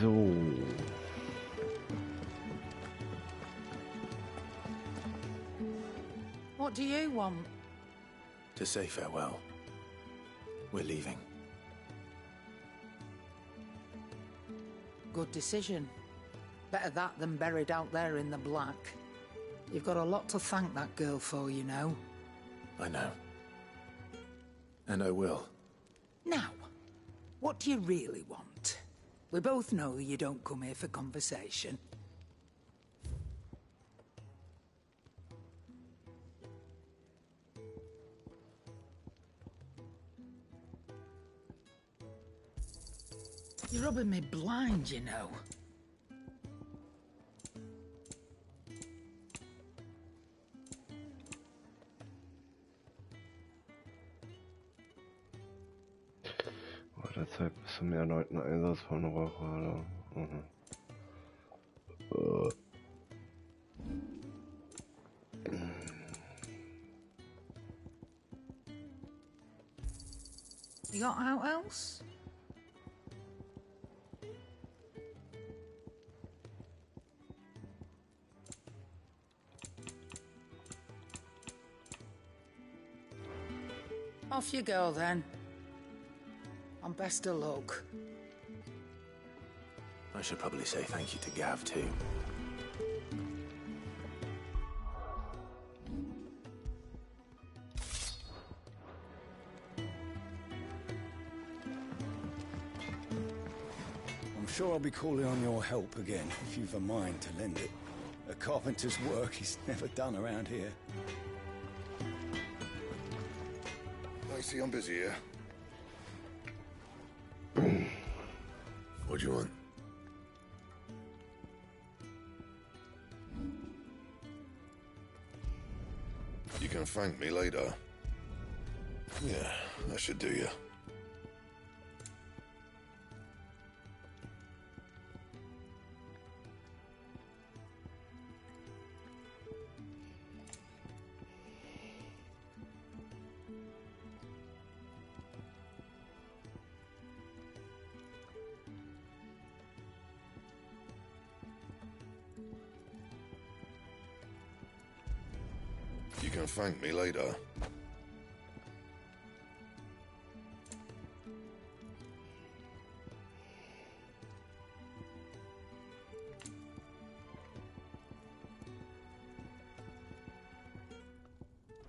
So. What do you want? To say farewell. We're leaving. Good decision. Better that than buried out there in the black. You've got a lot to thank that girl for, you know. I know. And I will. Now, what do you really want? We both know you don't come here for conversation. You're rubbing me blind, you know. War der Zeit bis zum erneuten Einsatz von Rauchradar. You got out else? Off you go, then. And best of luck. I should probably say thank you to Gav, too. I'm sure I'll be calling on your help again, if you've a mind to lend it. A carpenter's work is never done around here. I see I'm busy here. What do you want? You can thank me later. Yeah, that should do you. You can thank me later.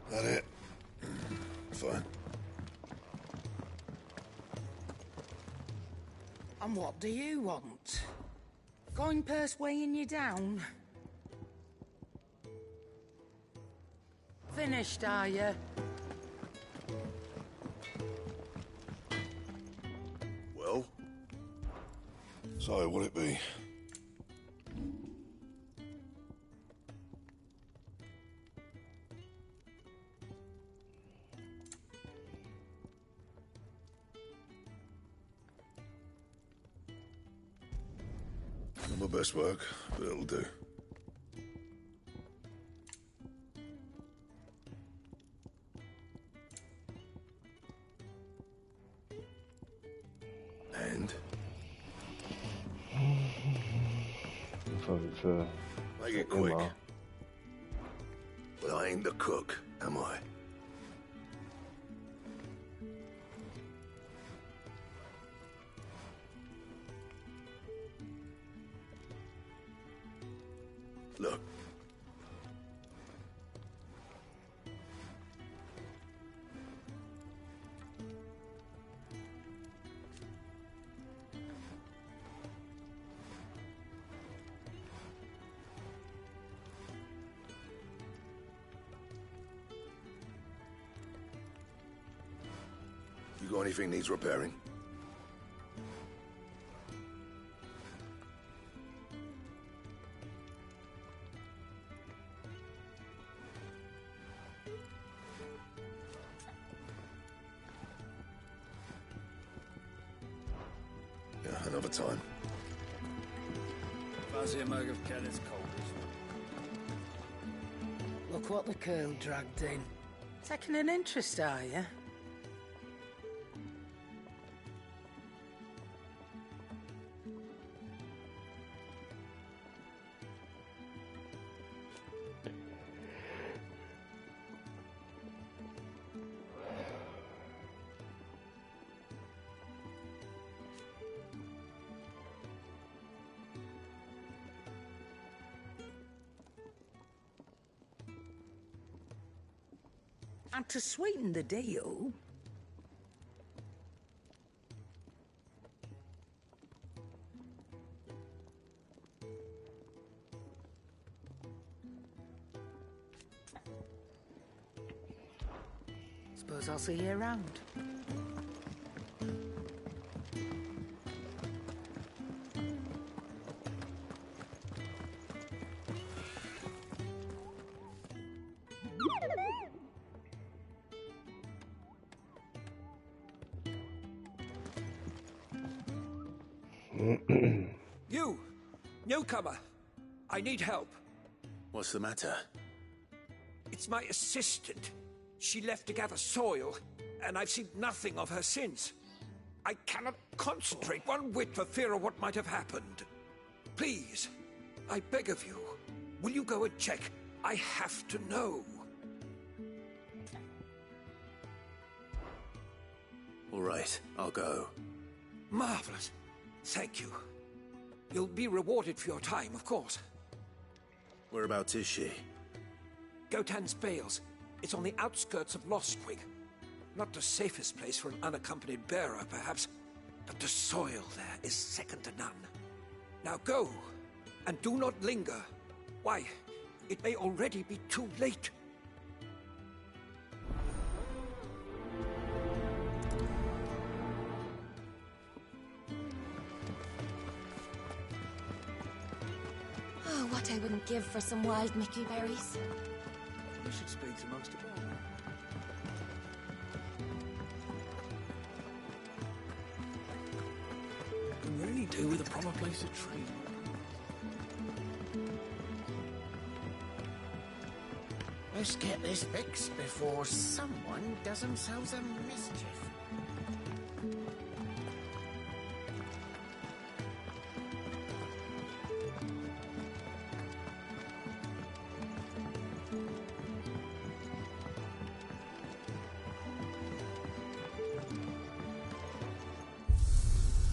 That it? Fine. And what do you want? Going purse weighing you down? Finished, are you? Well? So, what'll it be? Not my best work, but it'll do. And? Make it quick. But I ain't the cook, am I? Look. You got anything needs repairing? Yeah, another time. Fancy a mug of Kenneth's cold. Look what the curl dragged in. Taking an interest, are you? And to sweeten the deal... Suppose I'll see you around. You! Newcomer! I need help. What's the matter? It's my assistant. She left to gather soil, and I've seen nothing of her since. I cannot concentrate one whit for fear of what might have happened. Please, I beg of you, will you go and check? I have to know. All right, I'll go. Marvelous. Thank you. You'll be rewarded for your time, of course. Whereabouts is she? Gotan's Bales. It's on the outskirts of Lostwing. Not the safest place for an unaccompanied bearer, perhaps, but the soil there is second to none. Now go, and do not linger. Why, it may already be too late. Oh, what I wouldn't give for some wild Mickey berries. You should speak to Master Ball. Can really do with a proper place to trade. Let's get this fixed before someone does themselves a mischief.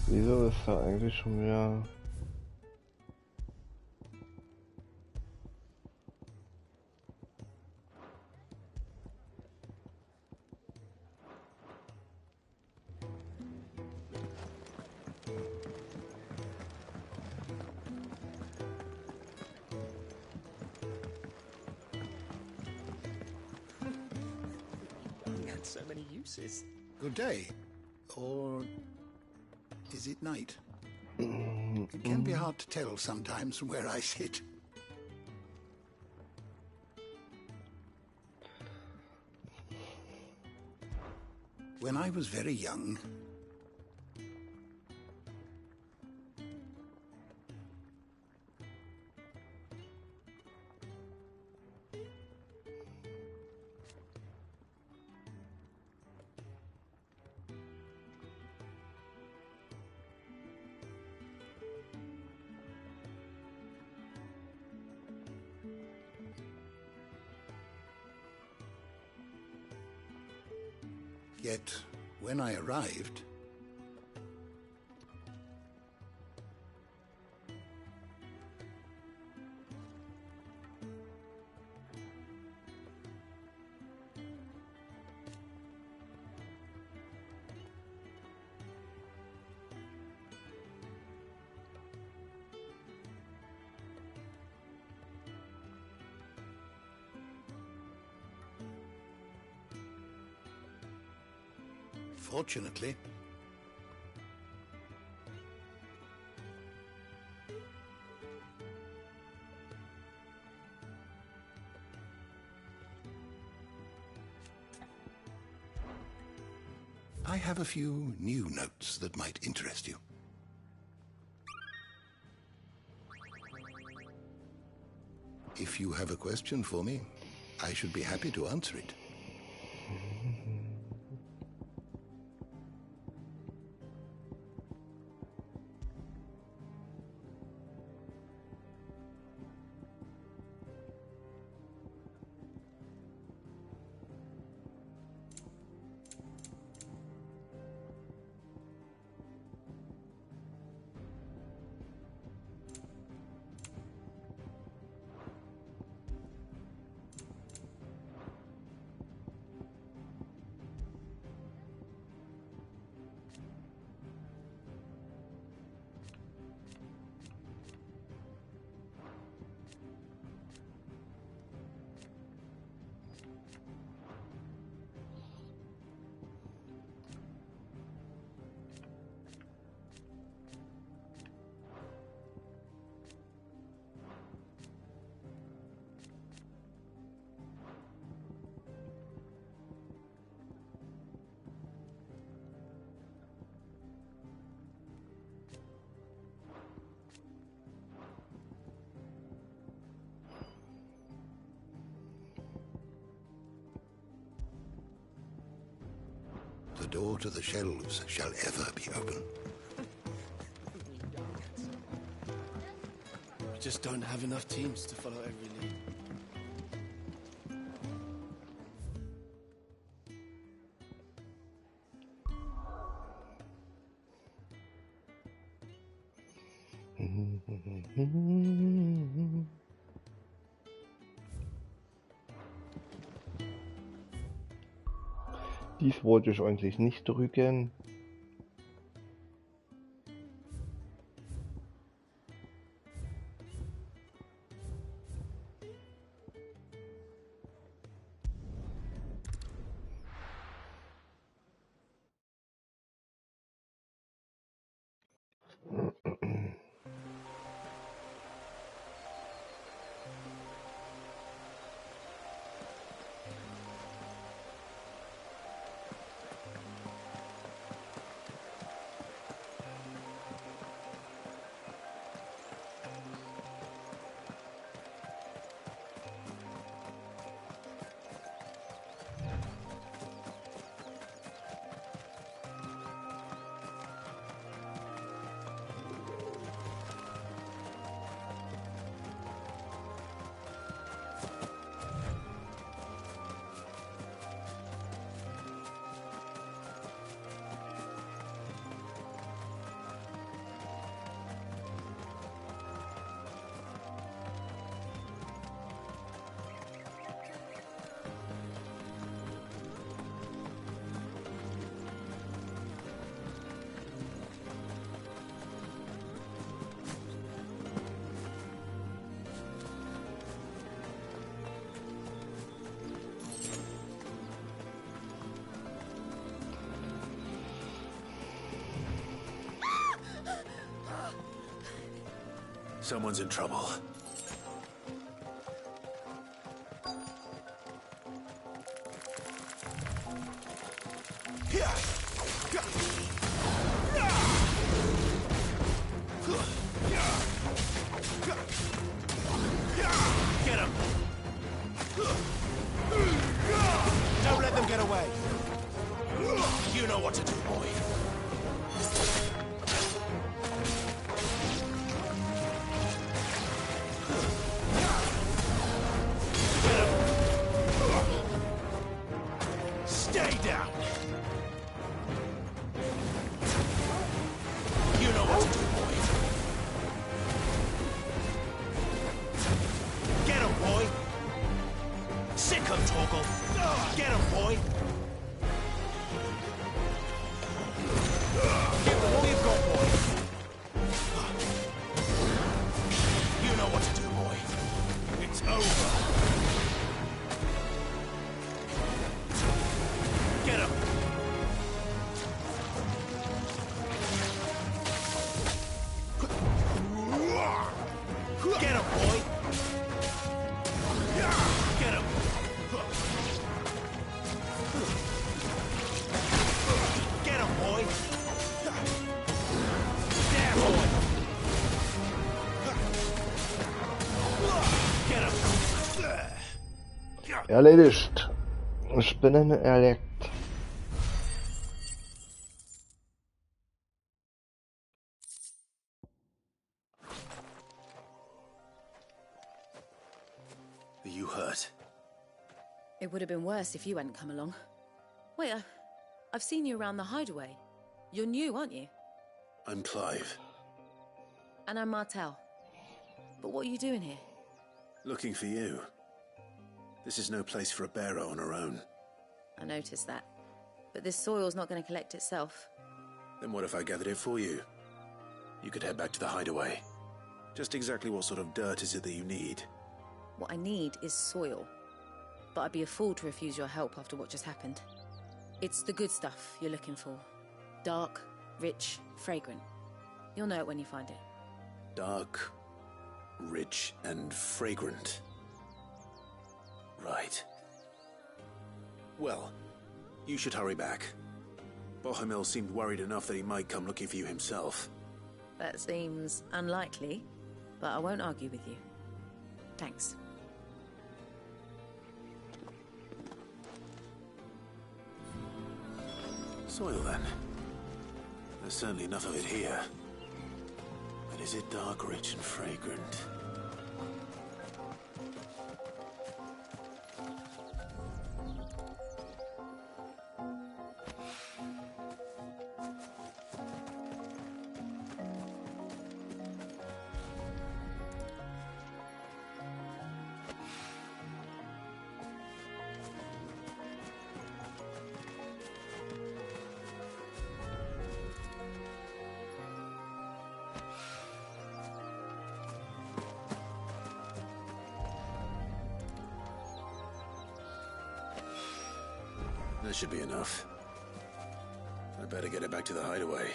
Wieso ist da eigentlich schon wieder... He had so many uses. Good day. Or is it night? It can be hard to tell sometimes from where I sit. When I was very young, yet when I arrived, fortunately, I have a few new notes that might interest you. If you have a question for me, I should be happy to answer it. door to the shelves shall ever be open. We just don't have enough teams to follow every lead. Dies wollte ich eigentlich nicht drücken. Someone's in trouble. Get him! Don't let them get away. You know what to do, boy. Stay down. You know what to do, boy. Get him, boy. Sick him, Torgal. Get him, boy. Give him all you've got, boy. You know what to do, boy. It's over. Get him. Get him, boy. Get him. Get him, boy. There, boy. Get him. Erledigt. Spinnen erlegt. Are you hurt? It would have been worse if you hadn't come along. Wait, I've seen you around the hideaway. You're new, aren't you? I'm Clive. And I'm Martel. But what are you doing here? Looking for you. This is no place for a bearer on her own. I noticed that. But this soil's not going to collect itself. Then what if I gathered it for you? You could head back to the hideaway. Just exactly what sort of dirt is it that you need? What I need is soil. But I'd be a fool to refuse your help after what just happened. It's the good stuff you're looking for. Dark, rich, fragrant. You'll know it when you find it. Dark, rich, and fragrant. Right. Well, you should hurry back. Bohemil seemed worried enough that he might come looking for you himself. That seems unlikely, but I won't argue with you. Thanks. Soil, then. There's certainly enough of it here. But is it dark, rich, and fragrant? That should be enough. I better get it back to the hideaway.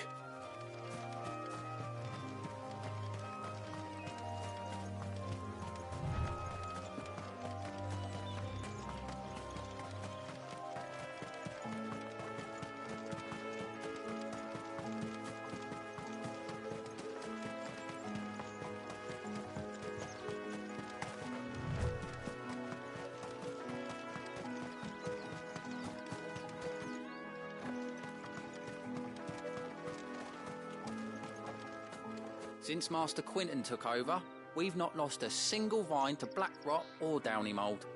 Since Master Quinton took over, we've not lost a single vine to black rot or downy mould.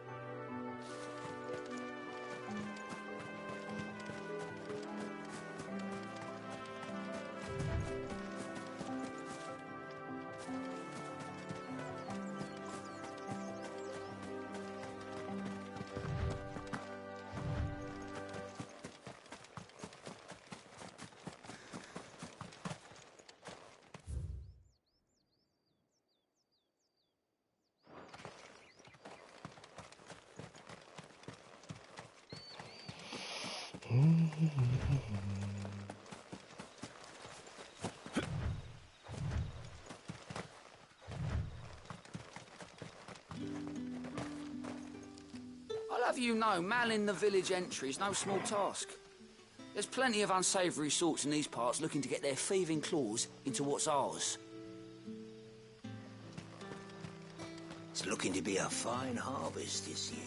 I'll have you know, manning the village entry is no small task. There's plenty of unsavoury sorts in these parts looking to get their thieving claws into what's ours. It's looking to be a fine harvest this year.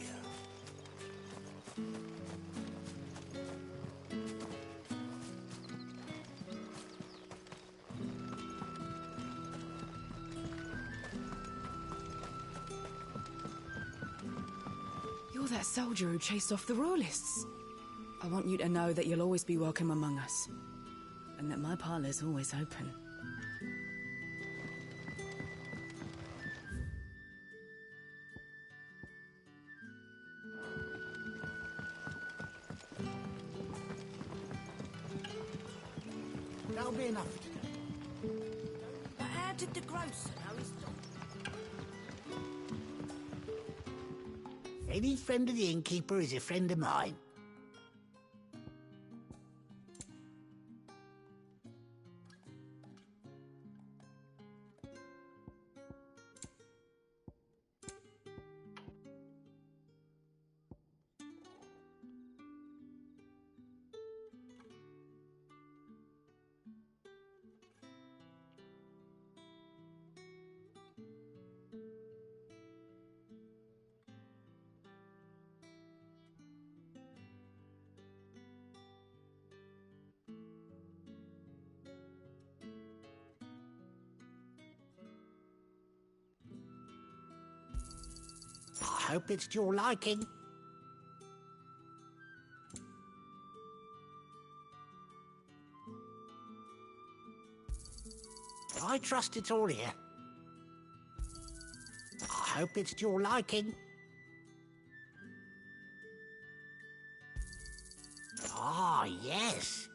You're that soldier who chased off the royalists. I want you to know that you'll always be welcome among us. And that my parlour's always open. That'll be enough for today. But how did the grocer know his dog? Any friend of the innkeeper is a friend of mine. I hope it's to your liking. I trust it's all here. I hope it's to your liking. Ah, yes.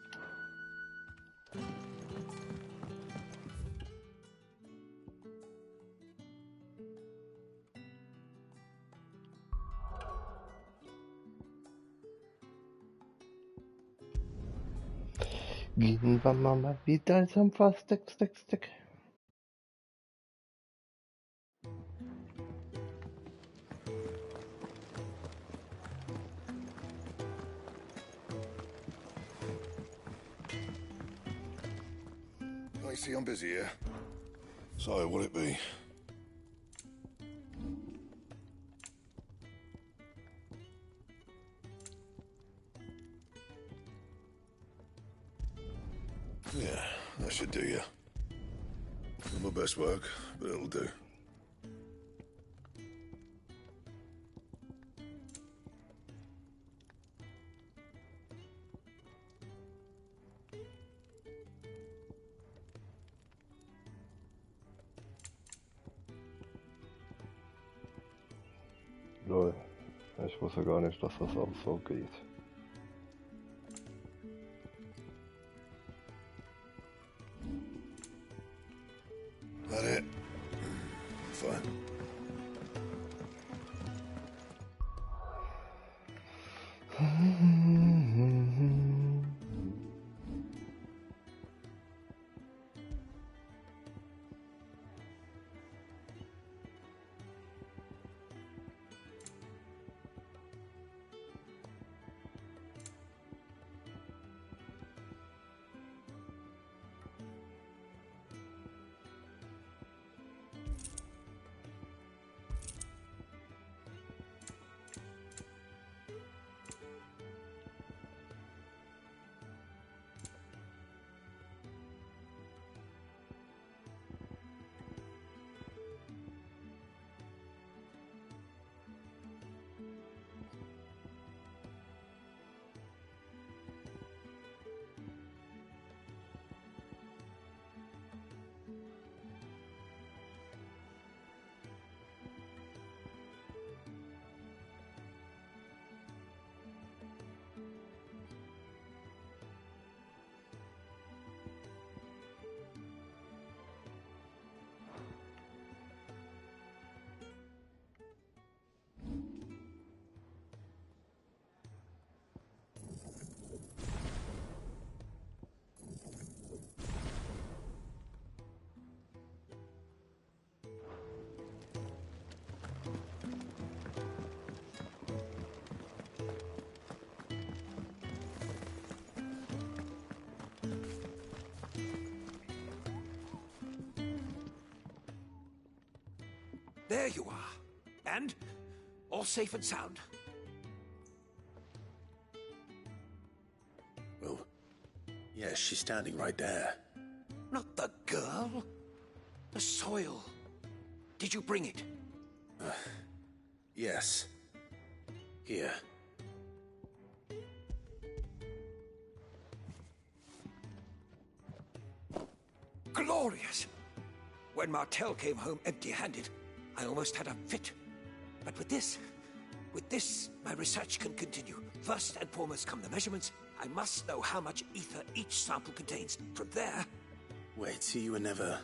Gehen wir mal wieder zum Stick. I see I'm busy here. So, what'll it be? should do you. Not my best work, but it'll do. Lol. Ich wusste gar nicht, dass das auch so geht. That it? Fine. There you are. And all safe and sound. Well, yes, she's standing right there. Not the girl. The soil. Did you bring it? Yes. Here. Glorious! When Martel came home empty-handed, I almost had a fit. But with this, my research can continue. First and foremost come the measurements. I must know how much ether each sample contains. From there... Wait, so you were never...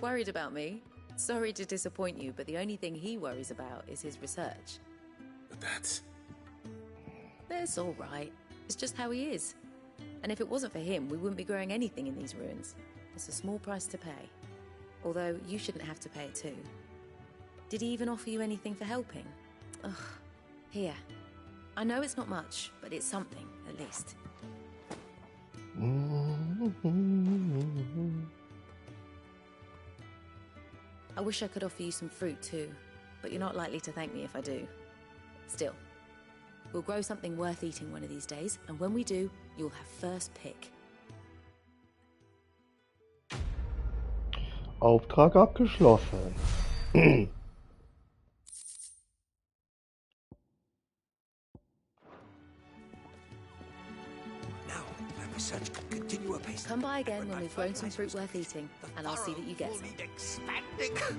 Worried about me? Sorry to disappoint you, but the only thing he worries about is his research. But that's... That's all right. It's just how he is. And if it wasn't for him, we wouldn't be growing anything in these ruins. It's a small price to pay. Although, you shouldn't have to pay it too. Did he even offer you anything for helping? Ugh. Here. I know it's not much, but it's something, at least. I wish I could offer you some fruit too, but you're not likely to thank me if I do. Still, we'll grow something worth eating one of these days, and when we do, you'll have first pick. Auftrag abgeschlossen. Research can continue apace. Come by again when we've grown some fruit worth eating, and I'll see that you get some. Expanding. Could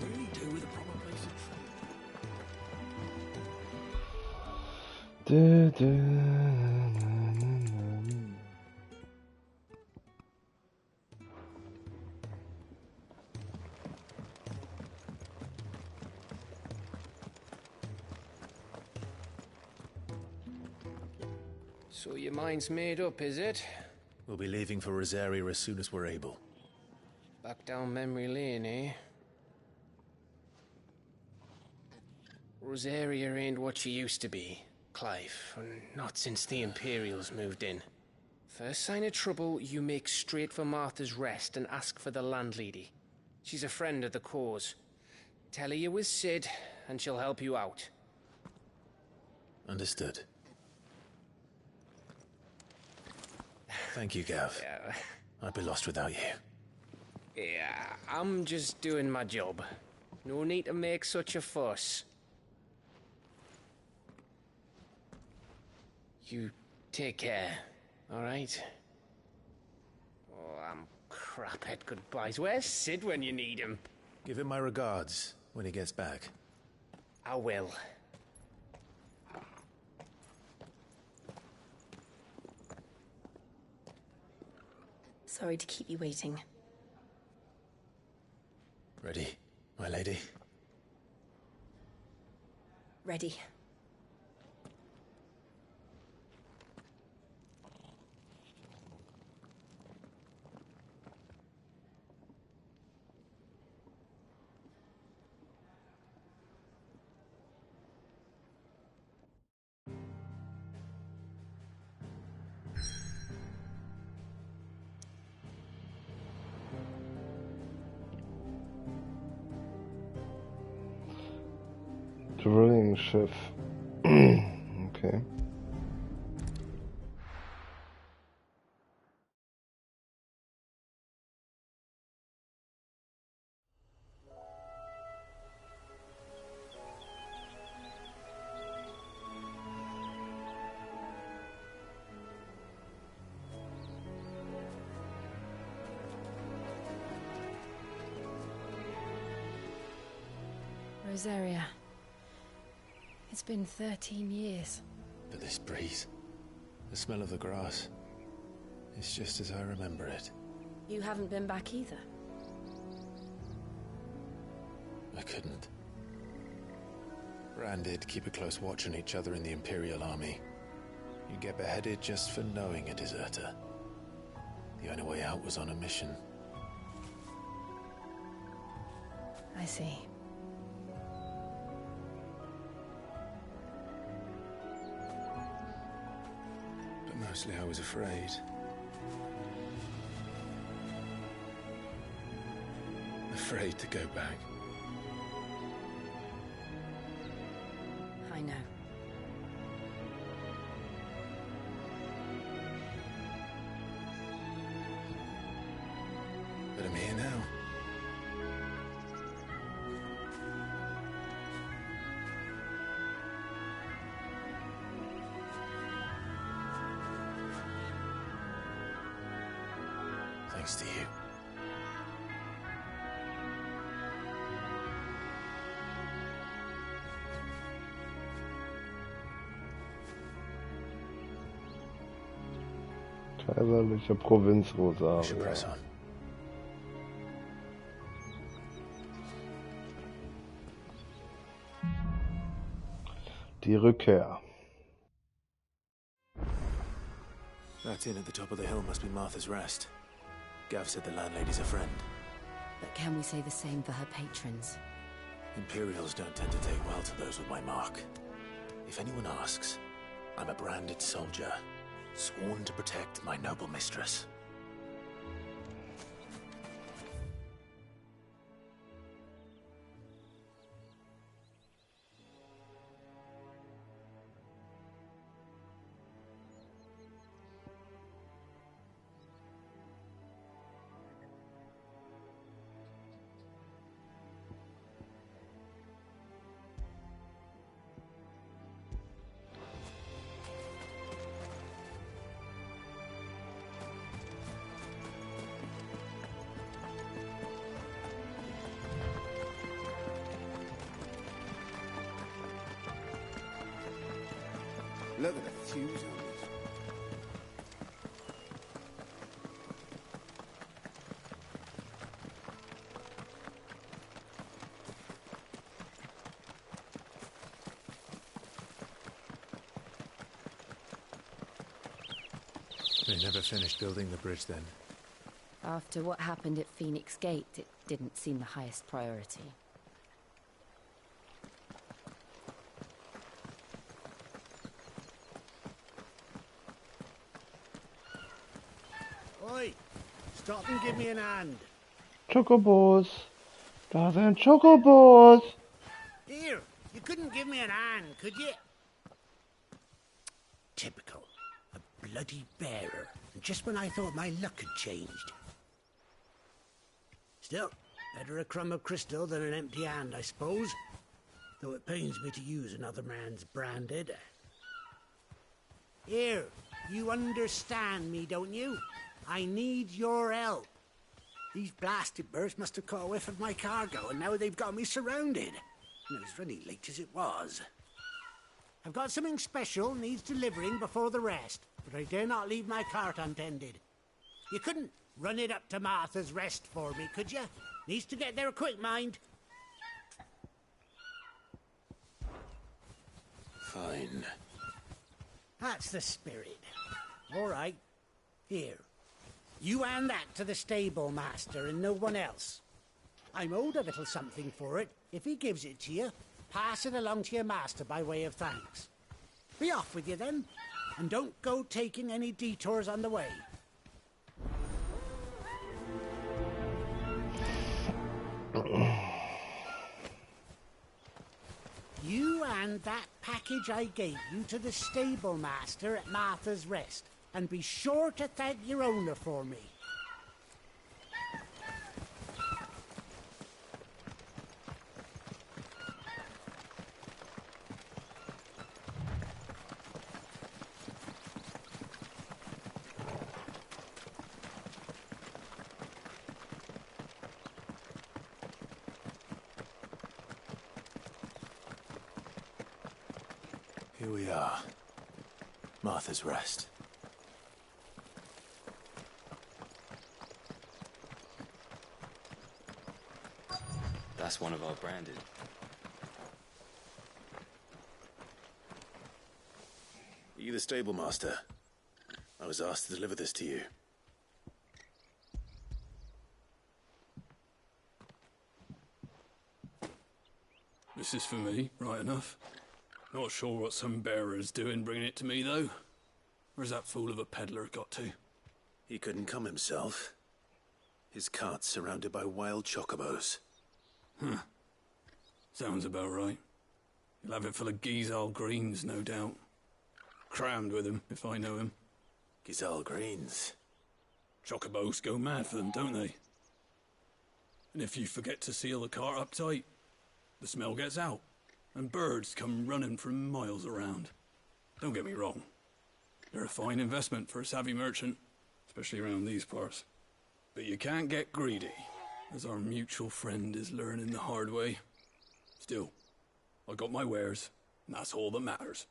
really do with a proper place of trade. So your mind's made up, is it? We'll be leaving for Rosaria as soon as we're able. Back down memory lane, eh? Rosaria ain't what she used to be, Clive. Not since the Imperials moved in. First sign of trouble, you make straight for Martha's Rest and ask for the landlady. She's a friend of the cause. Tell her you was Sid, and she'll help you out. Understood. Thank you, Gav. Yeah. I'd be lost without you. Yeah, I'm just doing my job. No need to make such a fuss. You take care, alright? Oh, I'm crap at goodbyes. Where's Sid when you need him? Give him my regards when he gets back. I will. Sorry to keep you waiting. Ready, my lady? Ready. Drilling Schiff. Okay. Rosaria. It's been 13 years. But this breeze, the smell of the grass, it's just as I remember it. You haven't been back either. I couldn't. Bran did keep a close watch on each other in the Imperial Army. You get beheaded just for knowing a deserter. The only way out was on a mission. I see. But mostly I was afraid. Afraid to go back. I know. But I'm here now. Thanks to you. Kaiserliche Provinz Rosaria. Die Rückkehr. That inn at the top of the hill must be Martha's Rest. Gav said the landlady's a friend. But can we say the same for her patrons? Imperials don't tend to take well to those with my mark. If anyone asks, I'm a branded soldier, sworn to protect my noble mistress. Look at the fuse on this. They never finished building the bridge then. After what happened at Phoenix Gate, it didn't seem the highest priority. Oi! Stop and give me an hand. Chocobos. Da sind Chocobos. Here, you couldn't give me an hand, could you? Typical. A bloody bearer just when I thought my luck had changed. Still, better a crumb of crystal than an empty hand, I suppose. Though it pains me to use another man's branded. Here, you understand me, don't you? I need your help. These blasted birds must have caught a whiff of my cargo, and now they've got me surrounded. And it was running late as it was. I've got something special needs delivering before the rest, but I dare not leave my cart untended. You couldn't run it up to Martha's Rest for me, could you? Needs to get there quick, mind. Fine. That's the spirit. All right. Here. You hand that to the stable master and no one else. I'm owed a little something for it. If he gives it to you, pass it along to your master by way of thanks. Be off with you then, and don't go taking any detours on the way. You hand that package I gave you to the stable master at Martha's Rest, and be sure to thank your owner for me. Here we are. Martha's Rest. That's one of our branded. Are you the stable master? I was asked to deliver this to you. This is for me, right enough. Not sure what some bearer's doing bringing it to me, though. Where's that fool of a peddler got to? He couldn't come himself. His cart's surrounded by wild chocobos. Huh. Sounds about right. He'll have it full of Gizal greens, no doubt. Crammed with him, if I know him. Gizal greens? Chocobos go mad for them, don't they? And if you forget to seal the cart up tight, the smell gets out. And birds come running from miles around. Don't get me wrong. They're a fine investment for a savvy merchant, especially around these parts. But you can't get greedy, as our mutual friend is learning the hard way. Still, I got my wares, and that's all that matters.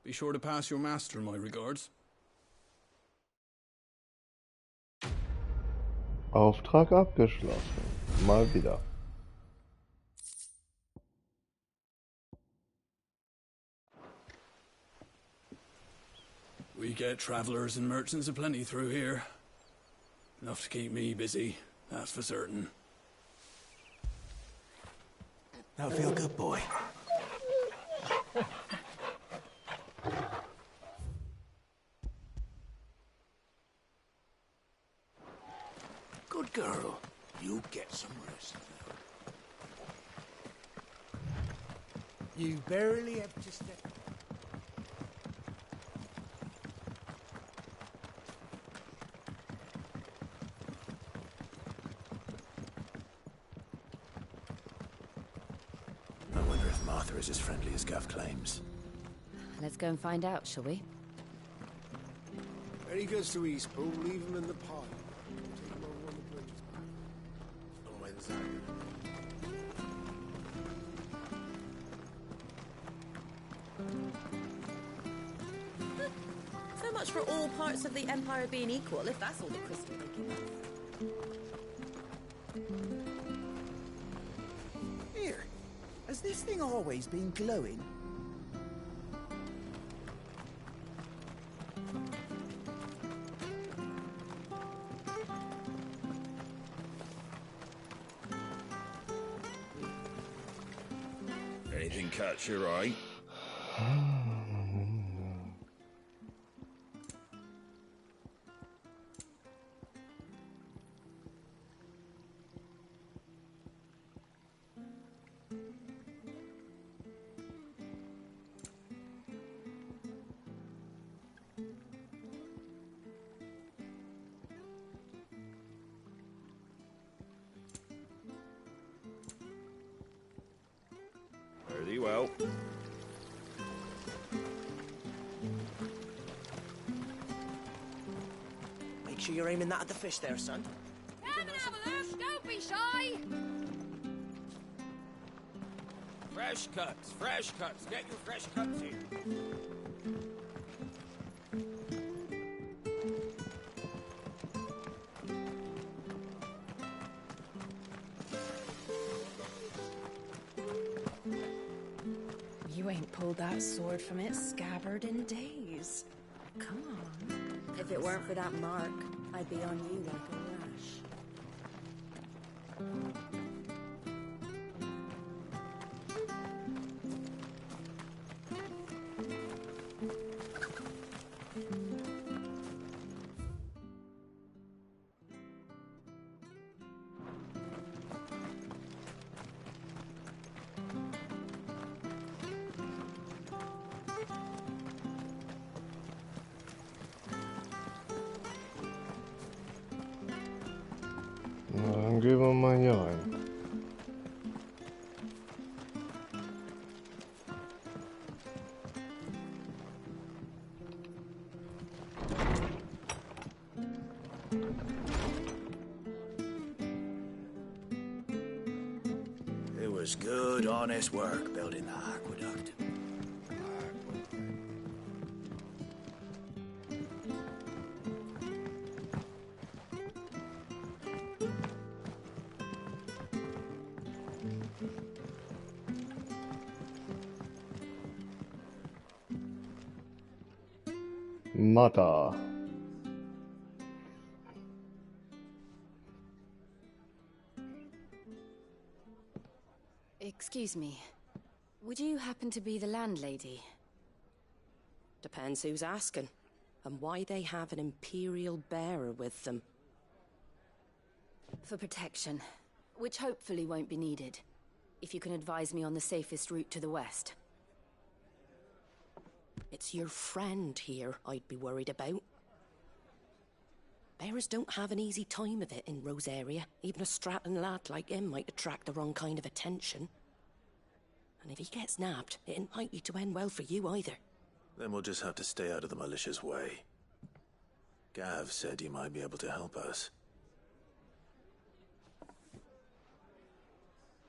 Be sure to pass your master my regards. Auftrag abgeschlossen. Mal wieder. We get travelers and merchants aplenty through here. Enough to keep me busy, that's for certain. Now feel good, boy. Good girl. You get some rest now. You barely have to step... I wonder if Martha is as friendly as Gav claims. Let's go and find out, shall we? When he goes to Eastpool, leave him in the pod. Take him over on the bridges. On Wednesday. So much for all parts of the Empire being equal, if that's all the crystal thinking of. Here, has this thing always been glowing? Anything catch your eye? Fare thee well. Make sure you're aiming that at the fish there, son. Come and have a look, don't be shy! Fresh cuts, fresh cuts. Get your fresh cuts here. You ain't pulled that sword from its scabbard in days. Come on. If it weren't for that mark, I'd be on you like a rash. No, gehen wir mal hier rein. It was good, honest work building that aqueduct. Mata. Excuse me. Would you happen to be the landlady? Depends who's asking, and why they have an Imperial bearer with them. For protection, which hopefully won't be needed. If you can advise me on the safest route to the west. It's your friend here I'd be worried about. Bearers don't have an easy time of it in Rosaria. Even a Stratton lad like him might attract the wrong kind of attention. And if he gets nabbed, it ain't likely to end well for you either. Then we'll just have to stay out of the malicious way. Gav said he might be able to help us.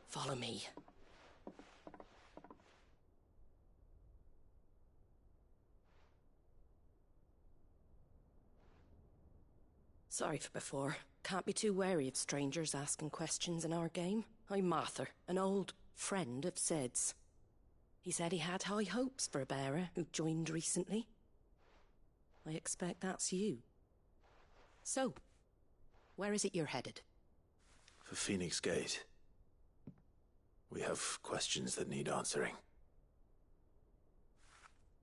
Follow me. Sorry for before. Can't be too wary of strangers asking questions in our game. I'm Martha, an old friend of Sid's. He said he had high hopes for a bearer who joined recently. I expect that's you. So, where is it you're headed? For Phoenix Gate. We have questions that need answering.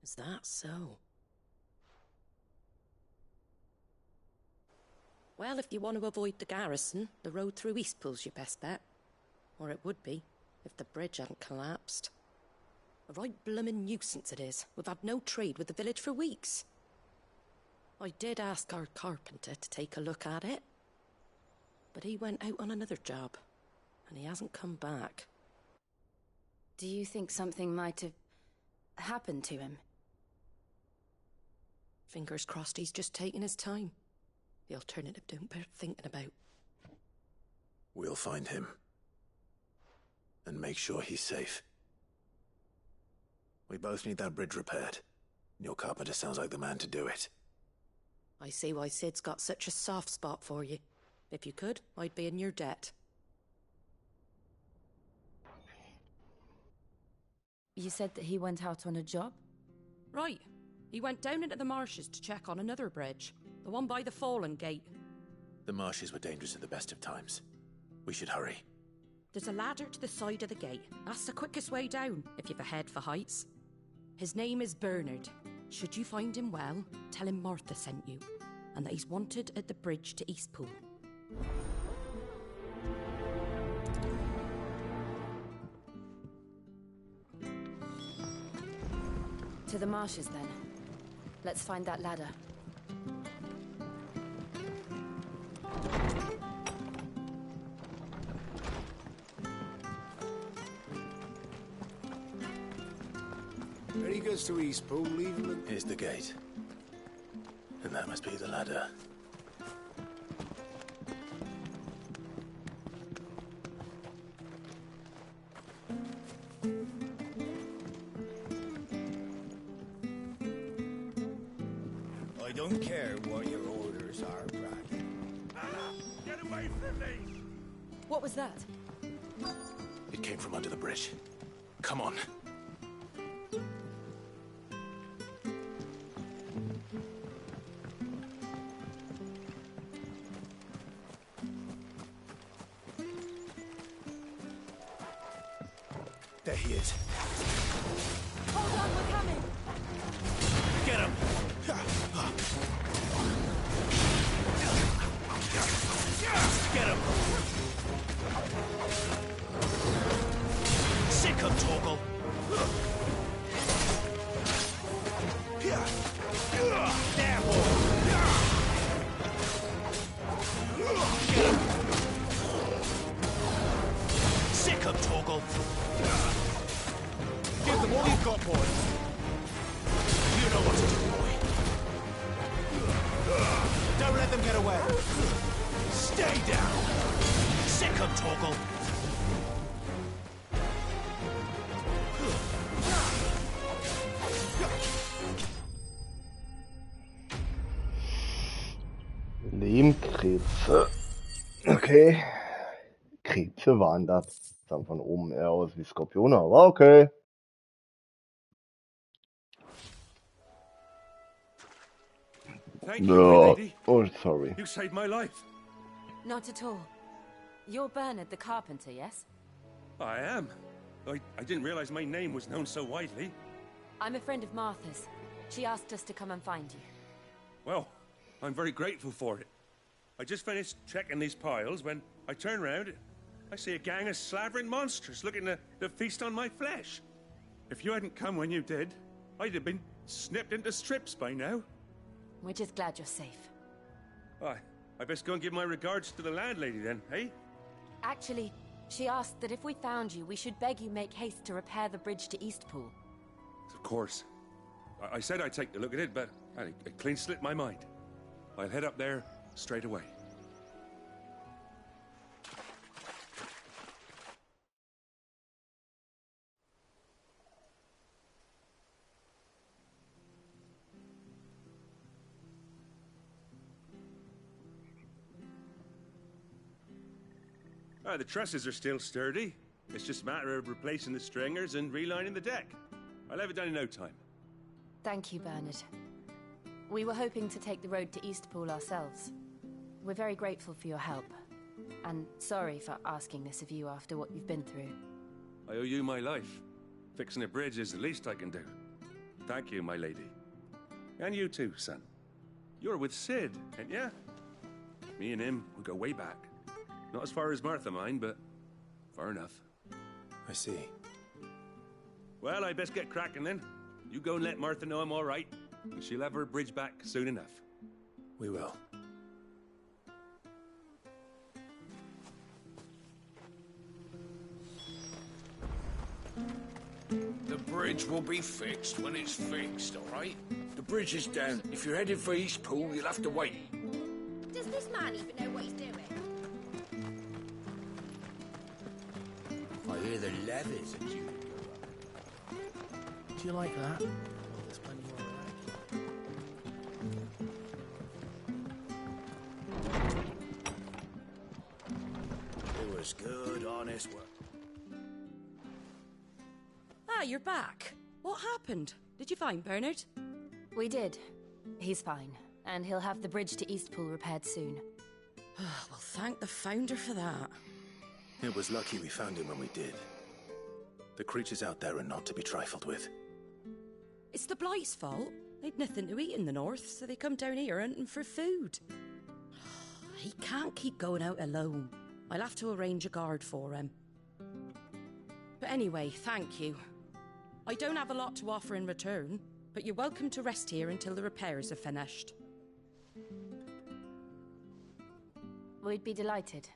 Is that so? Well, if you want to avoid the garrison, the road through Eastpool's your best bet. Or it would be, if the bridge hadn't collapsed. A right bloomin' nuisance it is. We've had no trade with the village for weeks. I did ask our carpenter to take a look at it. But he went out on another job, and he hasn't come back. Do you think something might have happened to him? Fingers crossed he's just taking his time. The alternative don't bear thinking about. We'll find him. And make sure he's safe. We both need that bridge repaired. Your carpenter sounds like the man to do it. I see why Sid's got such a soft spot for you. If you could, I'd be in your debt. You said that he went out on a job? Right. He went down into the marshes to check on another bridge. The one by the Fallen Gate. The marshes were dangerous at the best of times. We should hurry. There's a ladder to the side of the gate. That's the quickest way down, if you've a head for heights. His name is Bernard. Should you find him well, tell him Martha sent you, and that he's wanted at the bridge to Eastpool. To the marshes, then. Let's find that ladder. When he goes to Eastpool, leave him in... Here's the gate. And that must be the ladder. I don't care what your orders are, Bradley. Get away from me! What was that? It came from under the bridge. Come on. There he is. Hold on, we're coming! Get him! Get him! Sick him, Torgal! There, boy! Get him! Sick him, Torgal! Give them all you've got, boys! You know what to do, boy! Don't let them get away! Stay down! Sick him, Torgal! Lehmkrebse. Okay. Krebse waren das. Sahen von oben eher aus wie Skorpione, aber okay. Thank you, my lady. Oh, sorry. You saved my life. Not at all. You're Bernard the carpenter, yes? I am. I didn't realize my name was known so widely. I'm a friend of Martha's. She asked us to come and find you. Well, I'm very grateful for it. I just finished checking these piles when I turn round. I see a gang of slavering monsters looking to feast on my flesh. If you hadn't come when you did, I'd have been snipped into strips by now. We're just glad you're safe. I best go and give my regards to the landlady then, eh? Actually, she asked that if we found you, we should beg you make haste to repair the bridge to Eastpool. Of course. I said I'd take a look at it, but it clean slipped my mind. I'll head up there straight away. The trusses are still sturdy. It's just a matter of replacing the stringers and relining the deck. I'll have it done in no time. Thank you, Bernard. We were hoping to take the road to Eastpool ourselves. We're very grateful for your help. And sorry for asking this of you after what you've been through. I owe you my life. Fixing a bridge is the least I can do. Thank you, my lady. And you too, son. You're with Sid, ain't ya? Me and him, we go way back. Not as far as Martha, mind, but far enough. I see. Well, I best get cracking then. You go and let Martha know I'm all right, and she'll have her bridge back soon enough. We will. The bridge will be fixed when it's fixed, all right? The bridge is down. If you're headed for Eastpool, you'll have to wait. Does this man even know what he's doing? I hear the levies are due to go up. Do you like that? Oh, there's plenty more. It was good, honest work. Ah, you're back. What happened? Did you find Bernard? We did. He's fine, and he'll have the bridge to Eastpool repaired soon. Well, thank the Founder for that. It was lucky we found him when we did. The creatures out there are not to be trifled with. It's the Blight's fault. They'd nothing to eat in the north, so they come down here hunting for food. He can't keep going out alone. I'll have to arrange a guard for him. But anyway, thank you. I don't have a lot to offer in return, but you're welcome to rest here until the repairs are finished. We'd be delighted.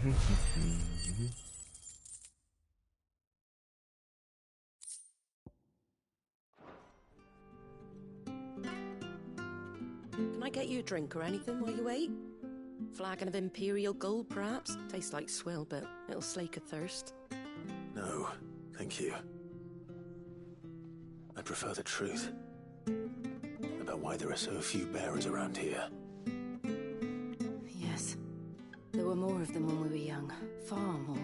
Can I get you a drink or anything while you wait? Flagon of Imperial Gold, perhaps? Tastes like swill, but it'll slake a thirst. No, thank you. I prefer the truth about why there are so few bearers around here. Yes. There were more of them when we were young. Far more.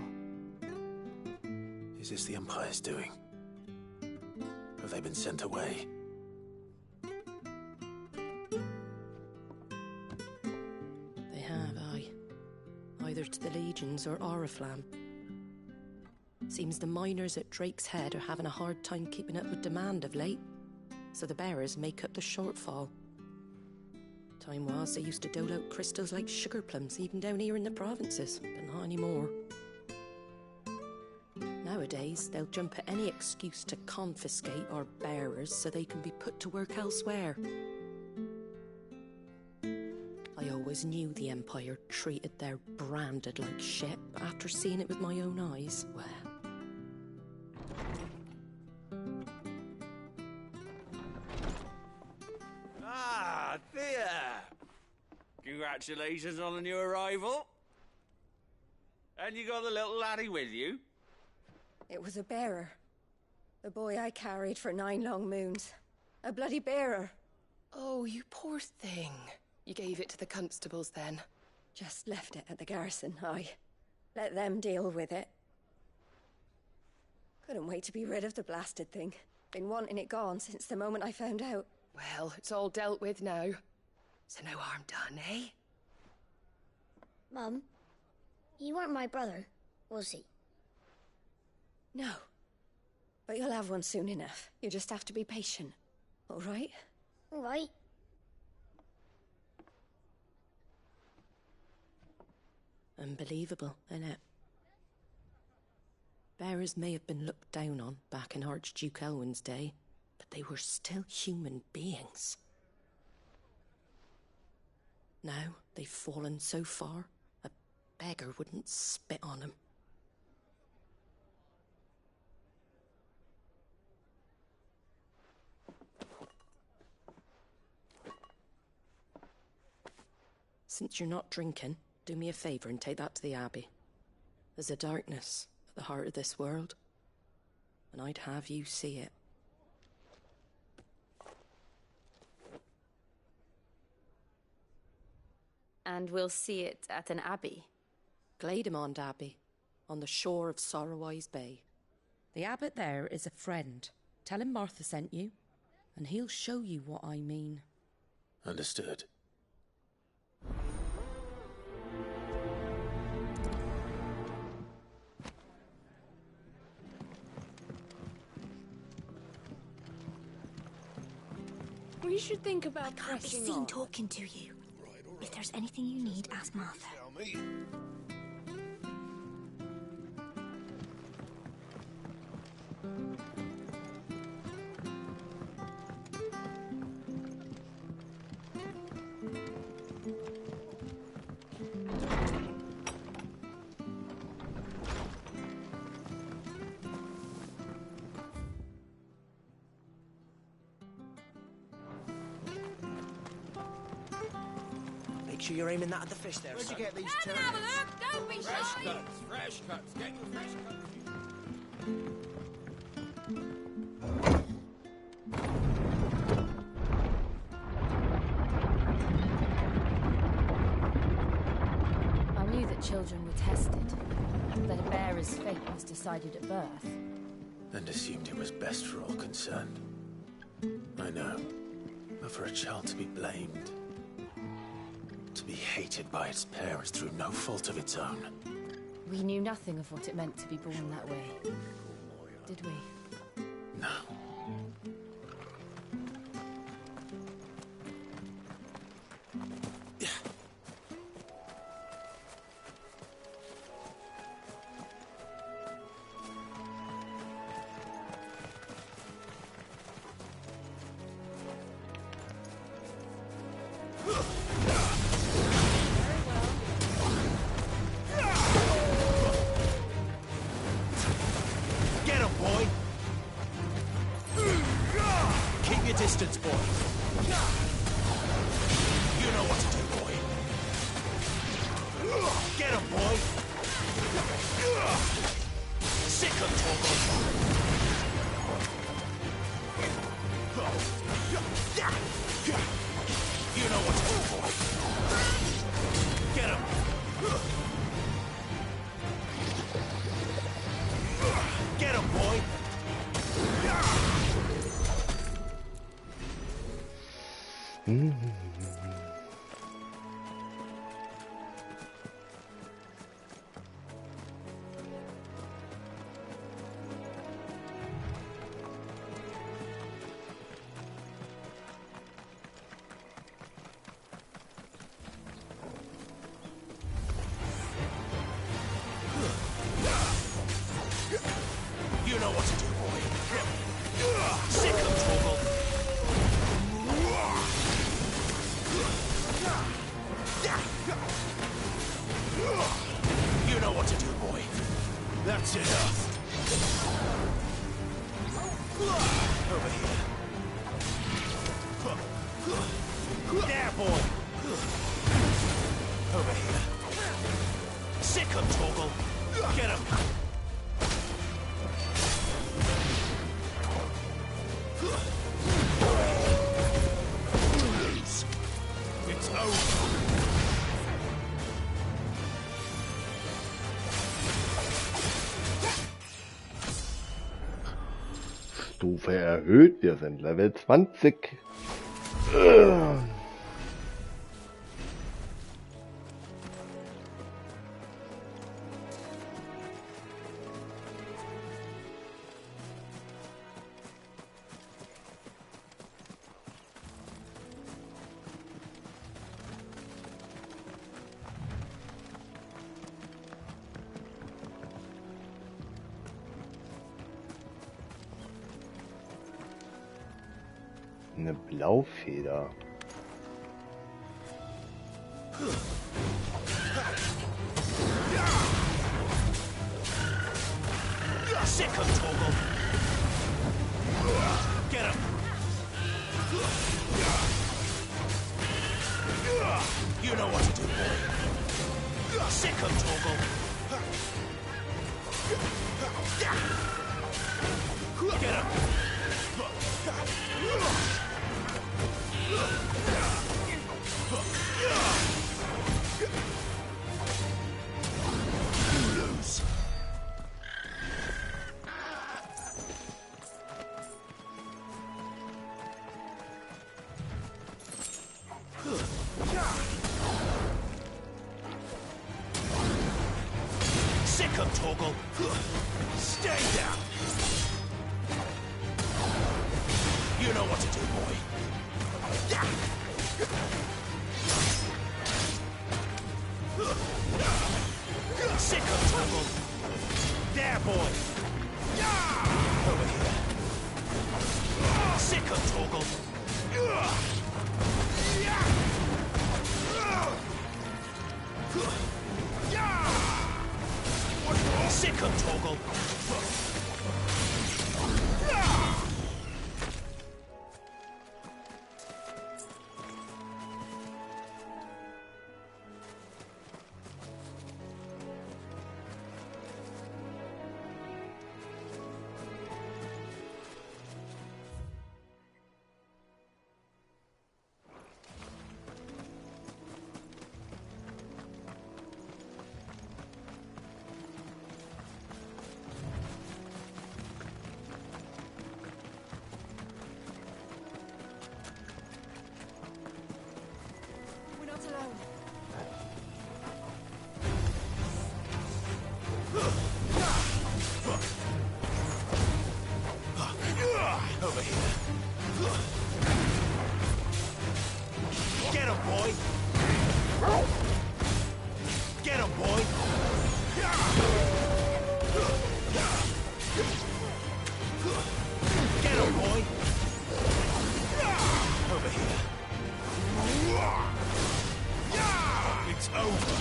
Is this the Empire's doing? Have they been sent away? They have, aye. Either to the Legions or Oriflamme. Seems the miners at Drake's Head are having a hard time keeping up with demand of late, so the bearers make up the shortfall. Time was they used to dole out crystals like sugar plums even down here in the provinces, but not anymore. Nowadays, they'll jump at any excuse to confiscate our bearers so they can be put to work elsewhere. I always knew the Empire treated their branded like shit, but after seeing it with my own eyes, well... Ah, Thea! Congratulations on the new arrival. And you got the little laddie with you? It was a bearer. The boy I carried for 9 long moons. A bloody bearer. Oh, you poor thing. You gave it to the constables then? Just left it at the garrison, aye. Let them deal with it. Couldn't wait to be rid of the blasted thing. Been wanting it gone since the moment I found out. Well, it's all dealt with now. So no harm done, eh? Mum, you weren't my brother, was he? No. But you'll have one soon enough. You just have to be patient. All right? All right. Unbelievable, innit? Bearers may have been looked down on back in Archduke Elwin's day, but they were still human beings. Now they've fallen so far, a beggar wouldn't spit on them. Since you're not drinking, do me a favour and take that to the Abbey. There's a darkness at the heart of this world, and I'd have you see it. And we'll see it at an abbey? Glademond Abbey, on the shore of Sorrowwise Bay. The abbot there is a friend. Tell him Martha sent you, and he'll show you what I mean. Understood. We should think about I can't be pressing seen on. talking to you. If there's anything you need, ask Martha. Make sure you're aiming that at the fish there, Where'd son. you get these Come and have a look! Don't be Fresh shy! cuts, fresh cuts. Get your fresh cuts. I knew that children were tested, that a bearer's fate was decided at birth. And assumed it was best for all concerned. I know. But for a child to be blamed, to be hated by its parents through no fault of its own. We knew nothing of what it meant to be born that way, did we? No. You know what to do, boy. Sick of trouble. You know what to do, boy. That's enough. Over here. There, boy. Over here. Sick of Toggle. Get him. It's over. Stufe erhöht, wir sind Level 20. Eine Blaufeder. Sick of Toggle. Get him. You know what to do, boy. Sick of Toggle. Get him. You lose. Sick of Toggle. Stay down. You know what to do, boy. Sick of Toggle. There, boy. Over here. Sick of Toggle. Sick of Toggle. Over here. Get him, boy. Get him, boy. Get him, boy. Over here. It's over.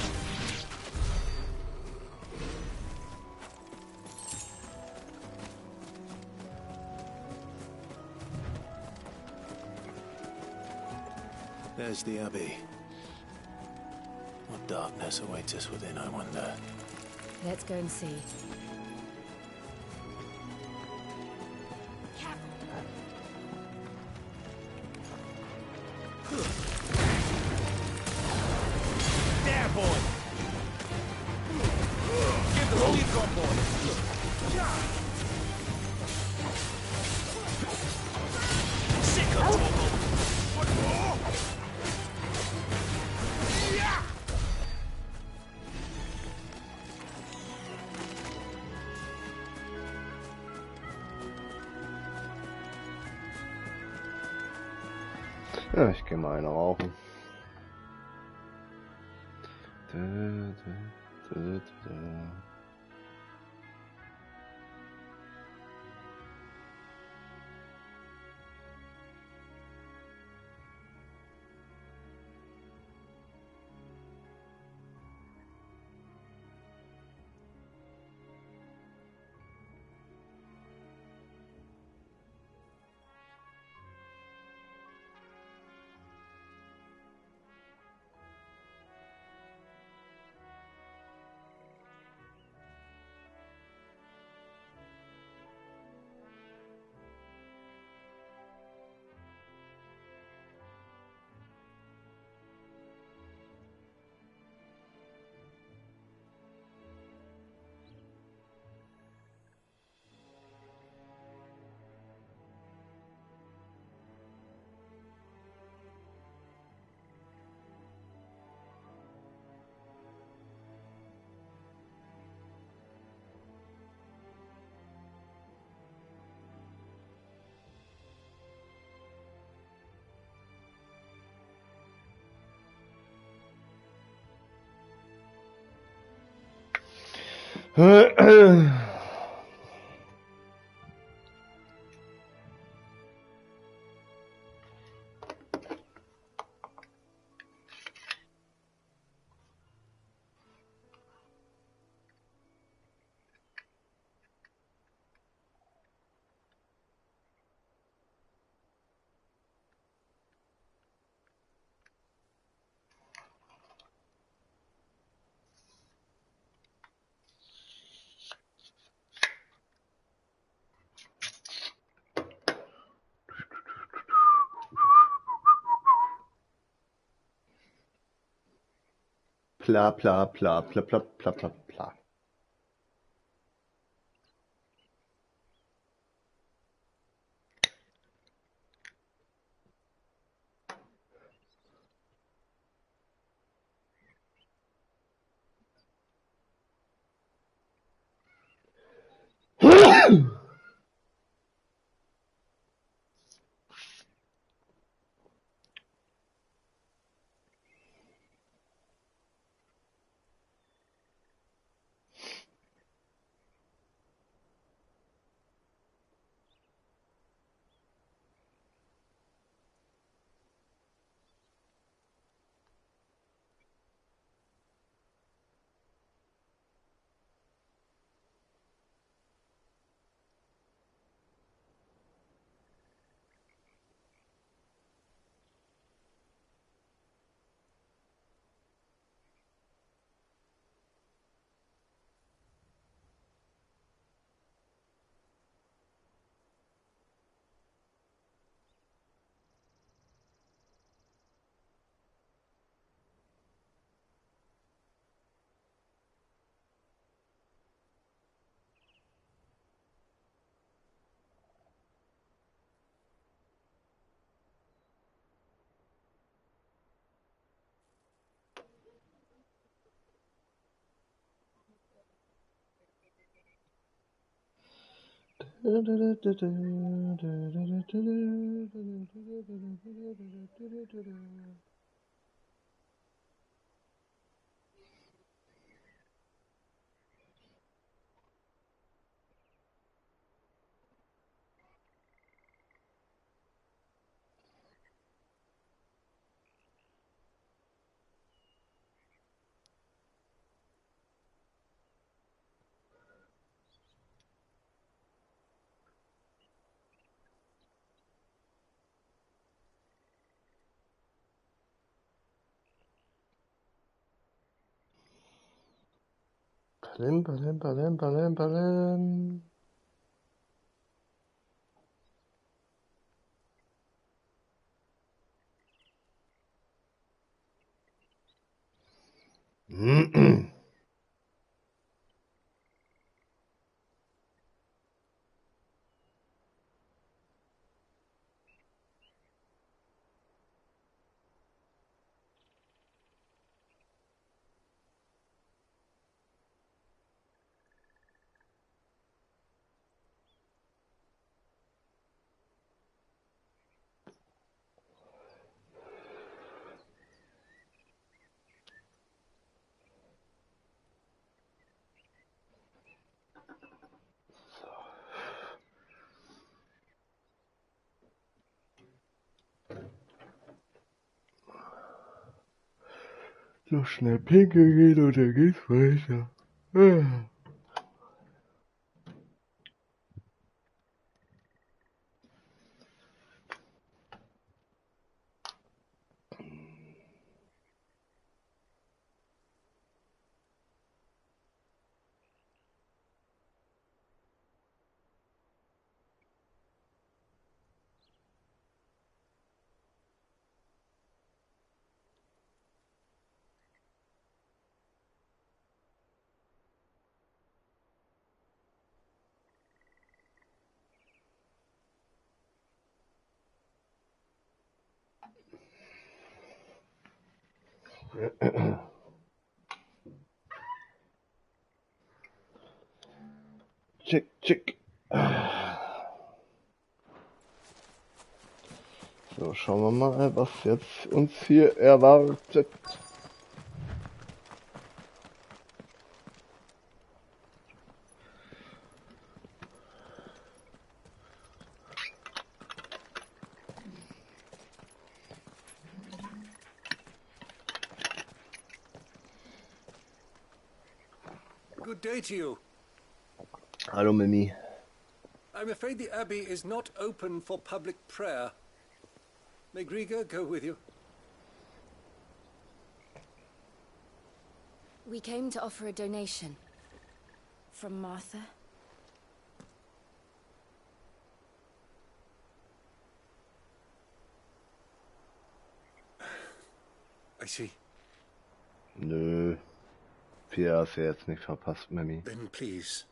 There's the Abbey. What darkness awaits us within, I wonder. Let's go and see. There, boy! Give them all you've got, boy! Sick of Toggle! What more? Ja, ich gehe mal eine rauchen. Pla pla pla pla pla pla pla pla. Palim, palim, palim, palim, palim. So schnell pinkeln gehen und dann geht's weiter. Check, check. So, schauen wir mal, was jetzt uns hier erwartet. Good day to you. Hallo Mimi. I'm afraid the Abbey is not open for public prayer. May Grieger go with you? We came to offer a donation. From Martha. I see. Nö. Pia hast du jetzt nicht verpasst, Mimi. Then please,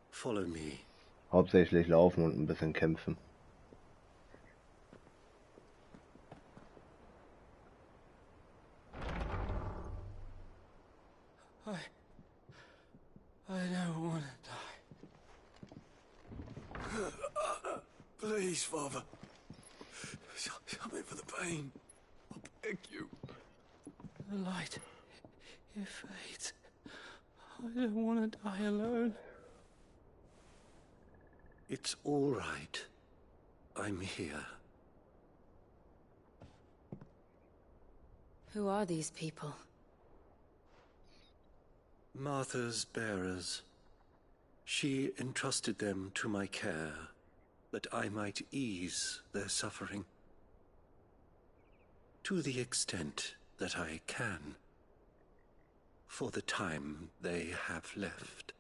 follow me. Hauptsächlich laufen und ein bisschen kämpfen. I don't want to die. Please, Father. Something for the pain. I beg you. The light, it fades. I don't want to die alone. It's all right. I'm here. Who are these people? Martha's bearers. She entrusted them to my care, that I might ease their suffering. To the extent that I can, for the time they have left.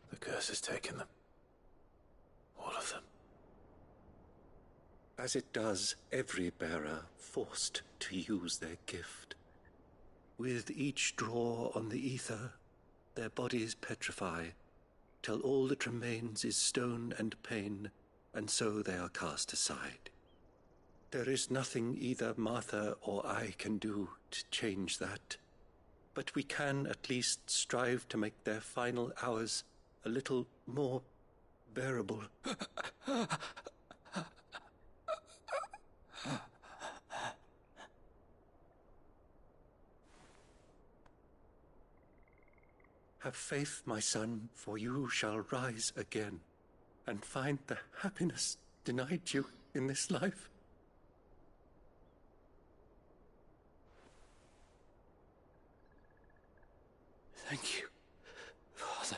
The curse has taken them. All of them. As it does every bearer forced to use their gift. With each draw on the ether, their bodies petrify, till all that remains is stone and pain, and so they are cast aside. There is nothing either Martha or I can do to change that, but we can at least strive to make their final hours a little more bearable. Have faith, my son, for you shall rise again, and find the happiness denied you in this life. Thank you, Father.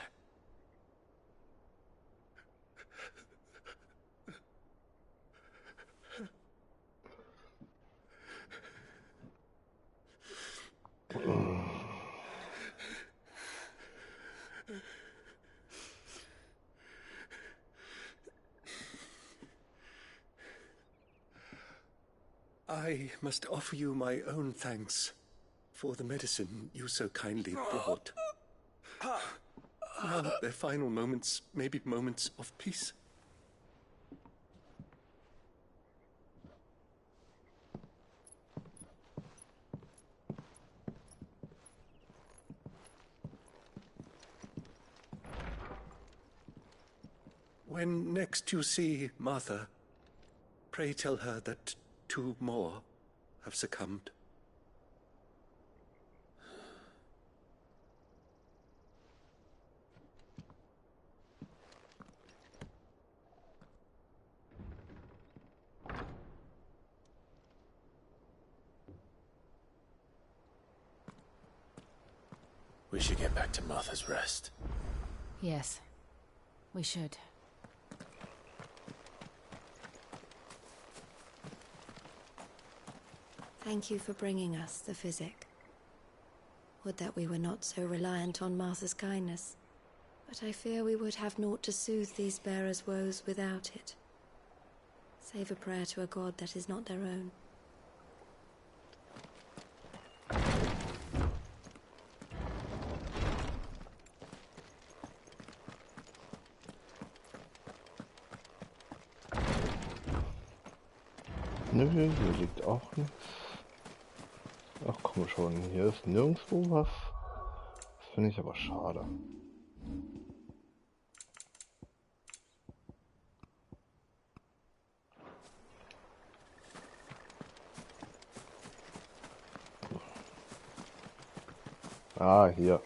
I must offer you my own thanks for the medicine you so kindly brought. Now their final moments may be moments of peace. When next you see Martha, pray tell her that 2 more have succumbed. We should get back to Martha's Rest. Yes, we should. Thank you for bringing us the physic. Would that we were not so reliant on Martha's kindness. But I fear we would have naught to soothe these bearers' woes without it. Save a prayer to a god that is not their own. Nö, hier liegt auch nichts. Ach komm schon, hier ist nirgendwo was. Das finde ich aber schade. Ah, hier.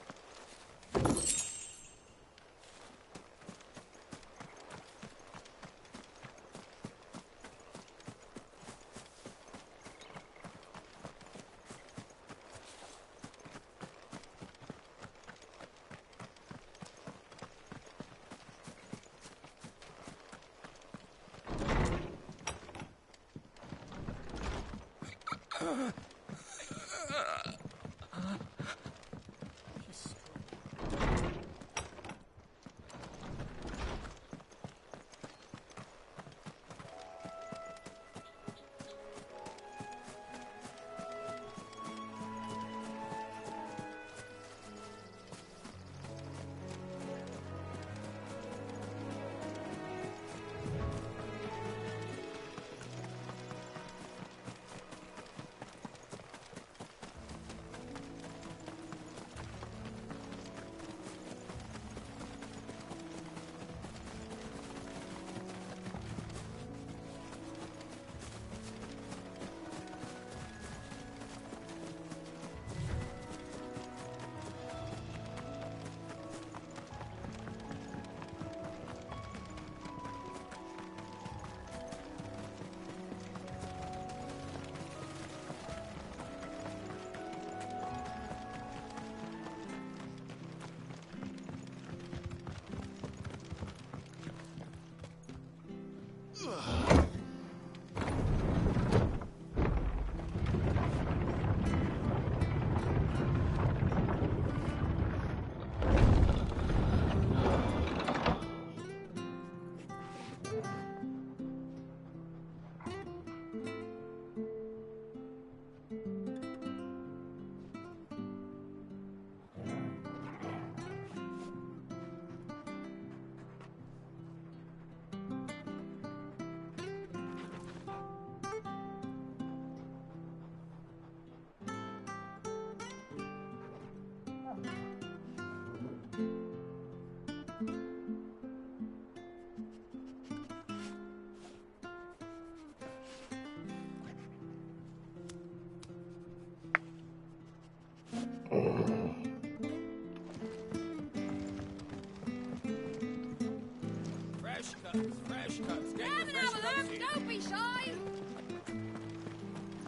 Fresh cuts. Get your fresh cuts in. Don't be shy!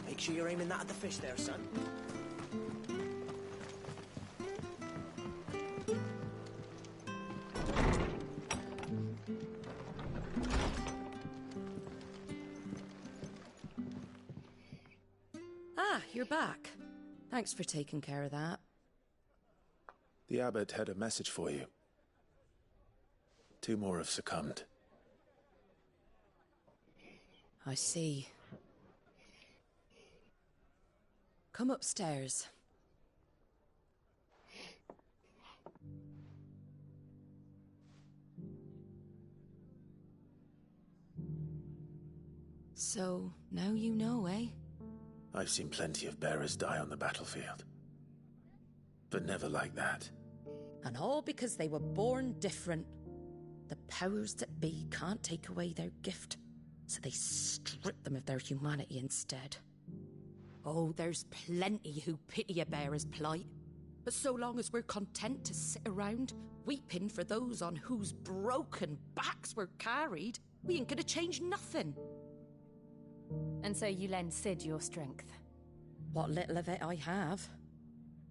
Make sure you're aiming that at the fish there, son. Ah, you're back. Thanks for taking care of that. The abbot had a message for you. 2 more have succumbed. I see. Come upstairs. So, now you know, eh? I've seen plenty of bearers die on the battlefield. But never like that. And all because they were born different. The powers that be can't take away their gift, so they strip them of their humanity instead. Oh, there's plenty who pity a bearer's plight. But so long as we're content to sit around, weeping for those on whose broken backs we're carried, we ain't gonna change nothing. And so you lend Sid your strength? What little of it I have.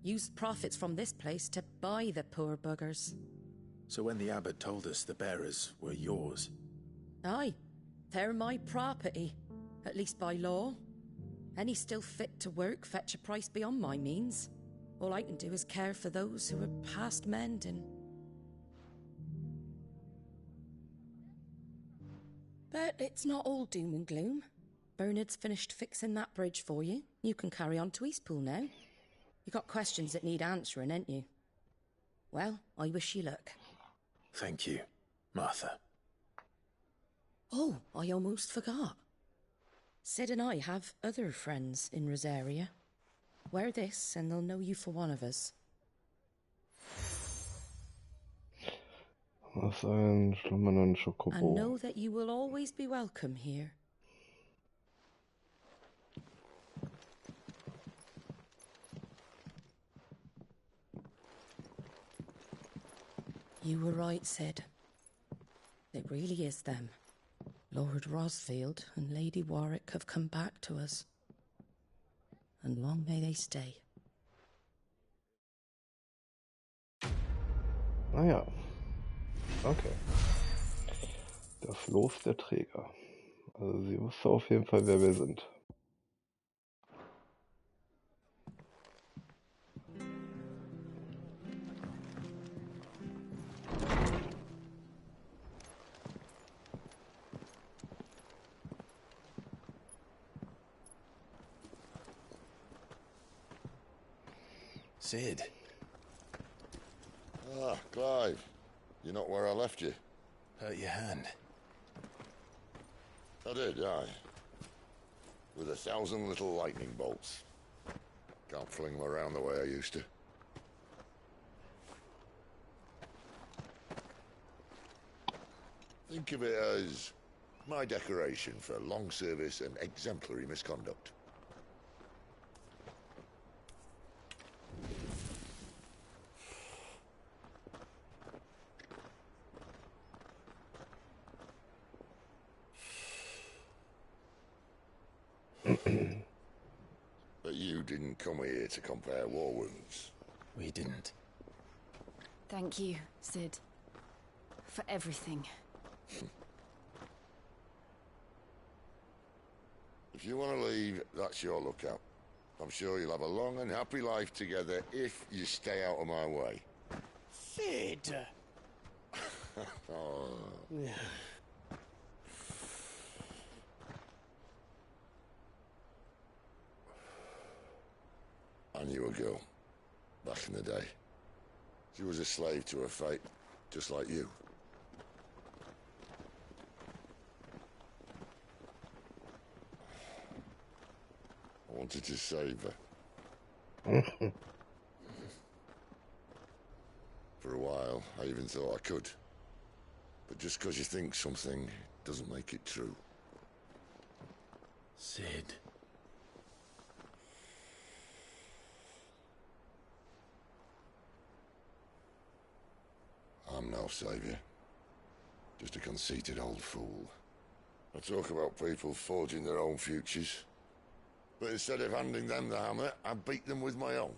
Use profits from this place to buy the poor buggers. So when the abbot told us the bearers were yours... Aye, they're my property, at least by law. Any still fit to work fetch a price beyond my means. All I can do is care for those who are past mending. But it's not all doom and gloom. Bernard's finished fixing that bridge for you. You can carry on to Eastpool now. You got questions that need answering, ain't you? Well, I wish you luck. Thank you, Martha. Oh, I almost forgot. Sid and I have other friends in Rosaria. Wear this and they'll know you for one of us. Was ein schlummernden And Schokobo. know that you will always be welcome here. You were right, Sid. It really is them. Lord Rosfield and Lady Warwick have come back to us. And long may they stay. Ah ja. Okay. Das Los der Träger. Also sie wusste auf jeden Fall, wer wir sind. Sid. Ah, Clive. You're not where I left you. Hurt your hand. I did, aye. With 1,000 little lightning bolts. Can't fling them around the way I used to. Think of it as my decoration for long service and exemplary misconduct. But you didn't come here to compare war wounds. We didn't. Thank you, Sid. For everything. If you want to leave, that's your lookout. I'm sure you'll have a long and happy life together if you stay out of my way. Sid! Oh. I knew a girl, back in the day. She was a slave to her fate, just like you. I wanted to save her. For a while, I even thought I could. But just because you think something doesn't make it true. Sid. I'm no savior. Just a conceited old fool. I talk about people forging their own futures. But instead of handing them the hammer, I beat them with my own.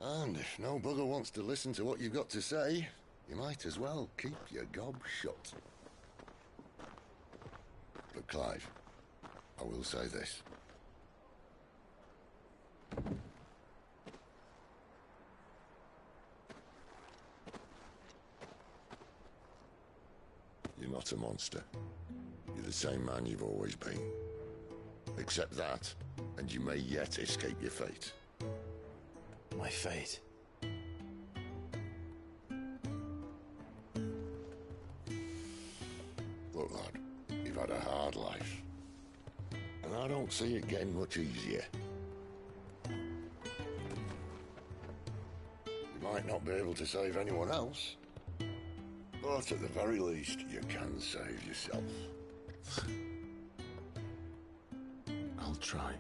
And if no bugger wants to listen to what you've got to say, you might as well keep your gob shut. But Clive, I will say this. You're not a monster. You're the same man you've always been. Accept that, and you may yet escape your fate. My fate? Look, lad, you've had a hard life. And I don't see it getting much easier. You might not be able to save anyone else, but at the very least, you can save yourself. I'll try.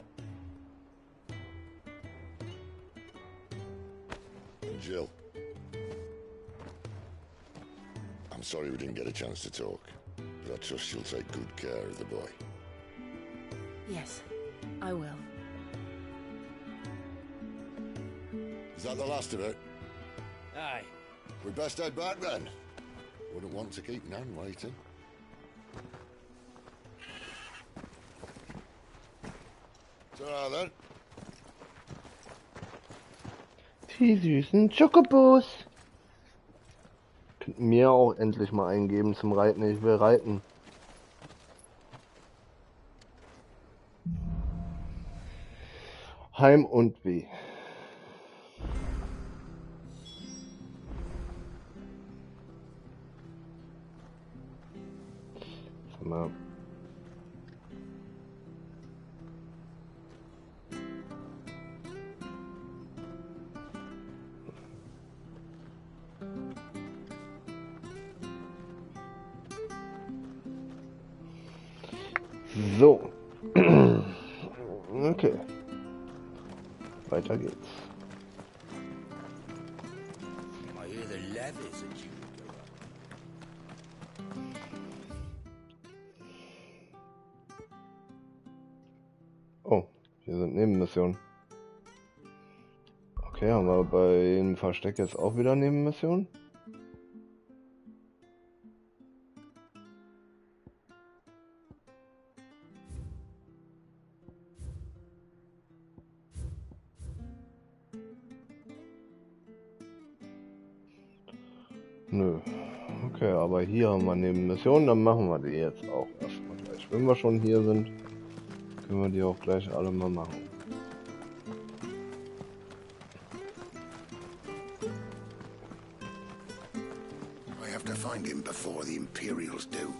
Jill. I'm sorry we didn't get a chance to talk, but I trust you'll take good care of the boy. Yes, I will. Is that the last of it? Aye. We best head back then. Wouldn't want to keep Nan waiting. Ta-ra then. Die süßen Chocobos. Könnt mir auch endlich mal eingeben zum Reiten. Ich will reiten. Heim und weh. Sag mal. So. Okay. Weiter geht's. I hear the levies are due to go up. Oh, hier sind Nebenmissionen. Okay, haben wir bei dem Versteck jetzt auch wieder Nebenmissionen? Nö. Okay, aber hier haben wir Nebenmissionen, dann machen wir die jetzt auch erstmal gleich. Wenn wir schon hier sind, können wir die auch gleich alle mal machen. I have to find him before the Imperials do.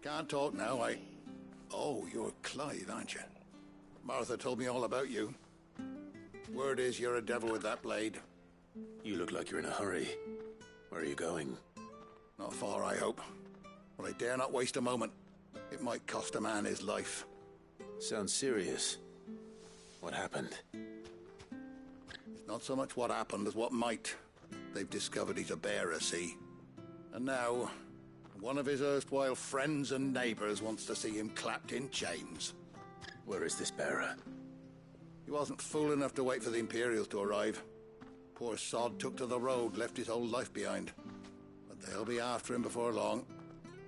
Can't talk now, Oh, you're Clive, aren't you? Martha told me all about you. Word is you're a devil with that blade. You look like you're in a hurry. Where are you going? Not far, I hope. But I dare not waste a moment. It might cost a man his life. Sounds serious. What happened? It's not so much what happened as what might. They've discovered he's a bearer, see? And now, one of his erstwhile friends and neighbors wants to see him clapped in chains. Where is this bearer? He wasn't fool enough to wait for the Imperials to arrive. Poor sod took to the road, left his whole life behind. But they'll be after him before long.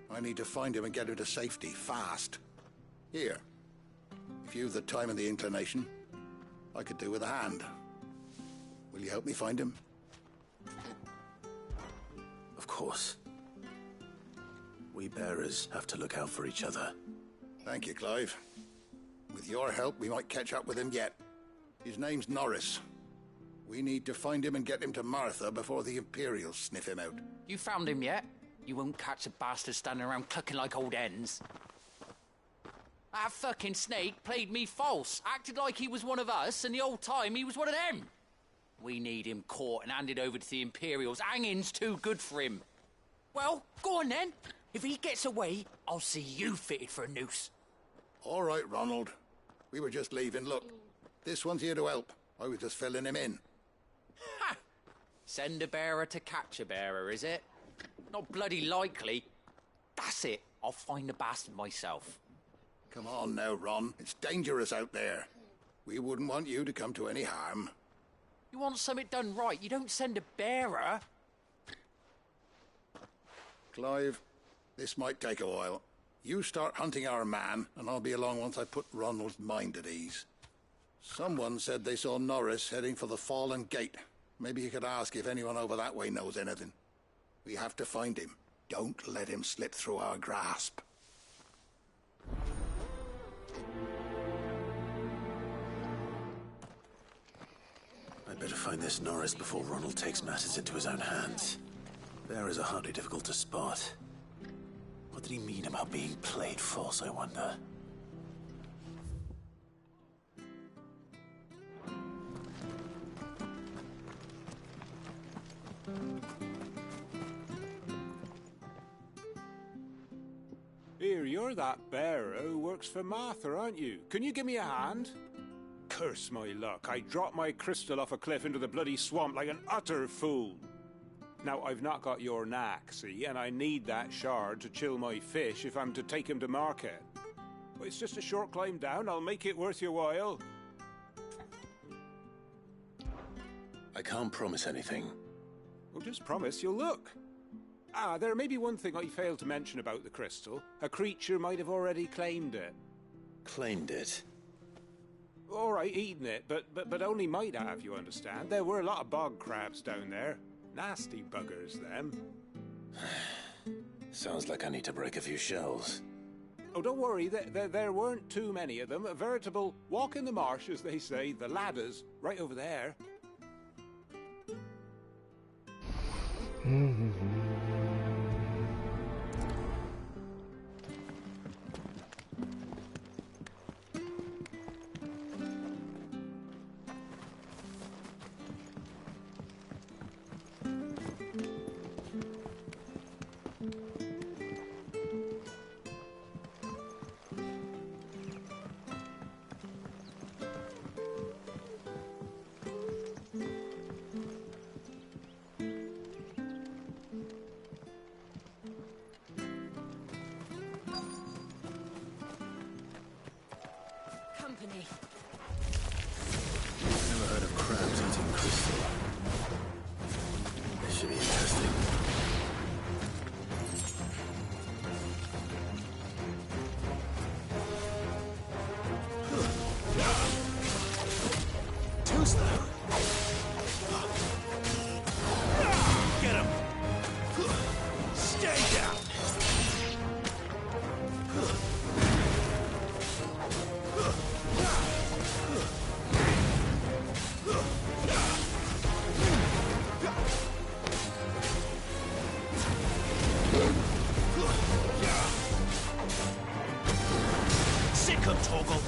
I need to find him and get him to safety, fast. Here. If you've the time and the inclination, I could do with a hand. Will you help me find him? Of course. We bearers have to look out for each other. Thank you, Clive. With your help, we might catch up with him yet. His name's Norris. We need to find him and get him to Martha before the Imperials sniff him out. You found him yet? You won't catch a bastard standing around clucking like old hens. That fucking snake played me false, acted like he was one of us, and the whole time he was one of them. We need him caught and handed over to the Imperials. Hanging's too good for him. Well, go on then. If he gets away, I'll see you fitted for a noose. All right, Ronald. We were just leaving. Look, this one's here to help. I was just filling him in. Ha! Send a bearer to catch a bearer, is it? Not bloody likely. That's it. I'll find the bastard myself. Come on now, Ron. It's dangerous out there. We wouldn't want you to come to any harm. You want something done right, you don't send a bearer. Clive, this might take a while. You start hunting our man, and I'll be along once I put Ronald's mind at ease. Someone said they saw Norris heading for the Fallen Gate. Maybe you could ask if anyone over that way knows anything. We have to find him. Don't let him slip through our grasp. I'd better find this Norris before Ronald takes matters into his own hands. Bearers are hardly difficult to spot. What did he mean about being played false, I wonder? Here, you're that bearer who works for Martha, aren't you? Can you give me a hand? Curse my luck, I dropped my crystal off a cliff into the bloody swamp like an utter fool. Now, I've not got your knack, see, and I need that shard to chill my fish if I'm to take him to market. But it's just a short climb down, I'll make it worth your while. I can't promise anything. Well, just promise you'll look. Ah, there may be one thing I failed to mention about the crystal. A creature might have already claimed it. Claimed it? All right, eaten it, but only might have, you understand. There were a lot of bog crabs down there. Nasty buggers, them. Sounds like I need to break a few shells. Oh, don't worry, there weren't too many of them. A veritable walk in the marsh, as they say. The ladders, right over there. Never heard of crabs eating crystal. This should be interesting. Too slow. Get him. Stay down. Sick of Toggle.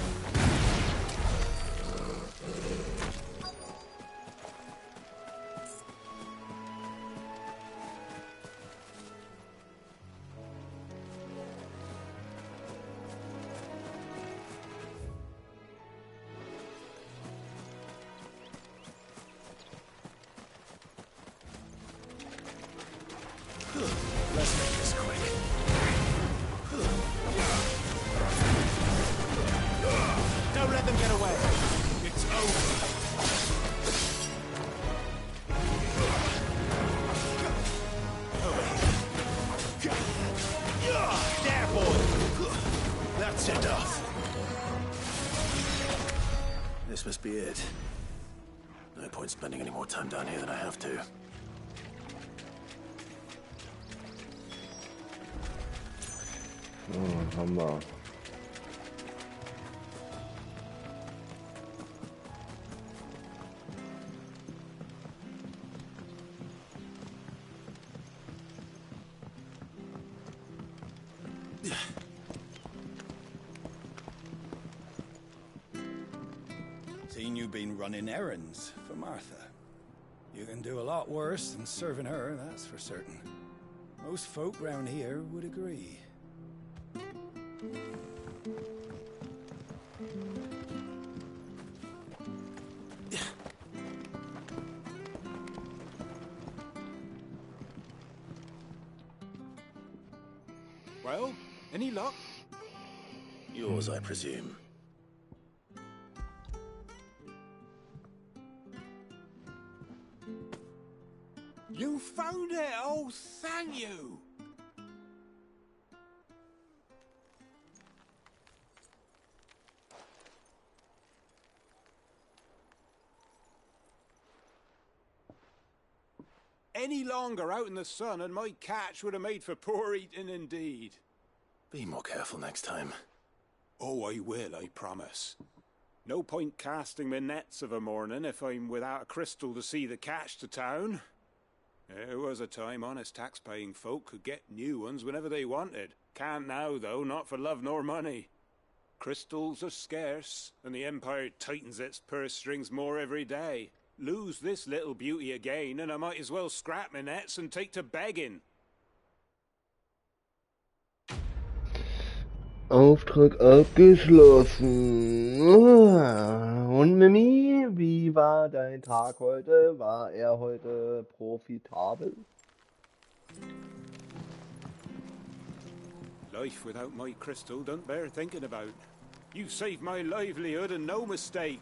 Let's make this quick. Don't let them get away. It's over. Over here. There, boy. That's enough. This must be it. No point spending any more time down here than I have to. Hammer. Seen you been running errands for Martha. You can do a lot worse than serving her, that's for certain. Most folk round here would agree. Well, any luck? Yours, I presume. You found it! Oh, thank you! Any longer out in the sun and my catch would have made for poor eating indeed. Be more careful next time. Oh, I will, I promise. No point casting my nets of a morning if I'm without a crystal to see the catch to town. There was a time honest tax-paying folk could get new ones whenever they wanted. Can't now, though, not for love nor money. Crystals are scarce, and the Empire tightens its purse strings more every day. Lose this little beauty again, and I might as well scrap my nets and take to begging. Auftrag abgeschlossen. Und Mimi, wie war dein Tag heute? War er heute profitabel? Life without my crystal don't bear thinking about. You saved my livelihood and no mistake.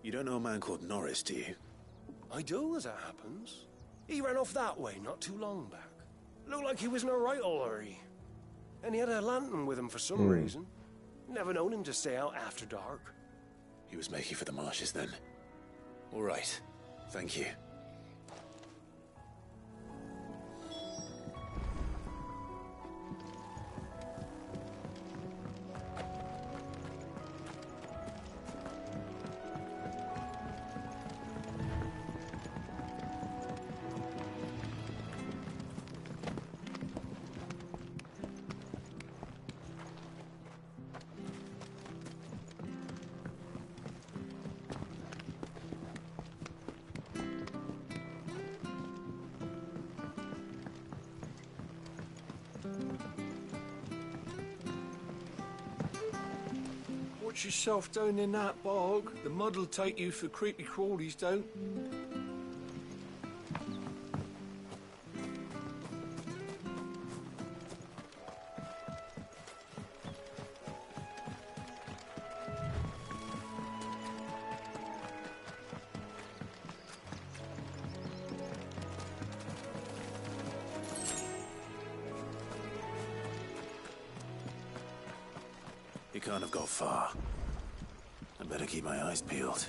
You don't know a man called Norris, do you? I do, as it happens. He ran off that way not too long back. Looked like he was in a right old hurry. And he had a lantern with him for some reason. Never known him to stay out after dark. He was making for the marshes then. All right. Thank you. Watch yourself down in that bog. The mud'll take you for creepy crawlies, don't. He can't have got far. I better keep my eyes peeled.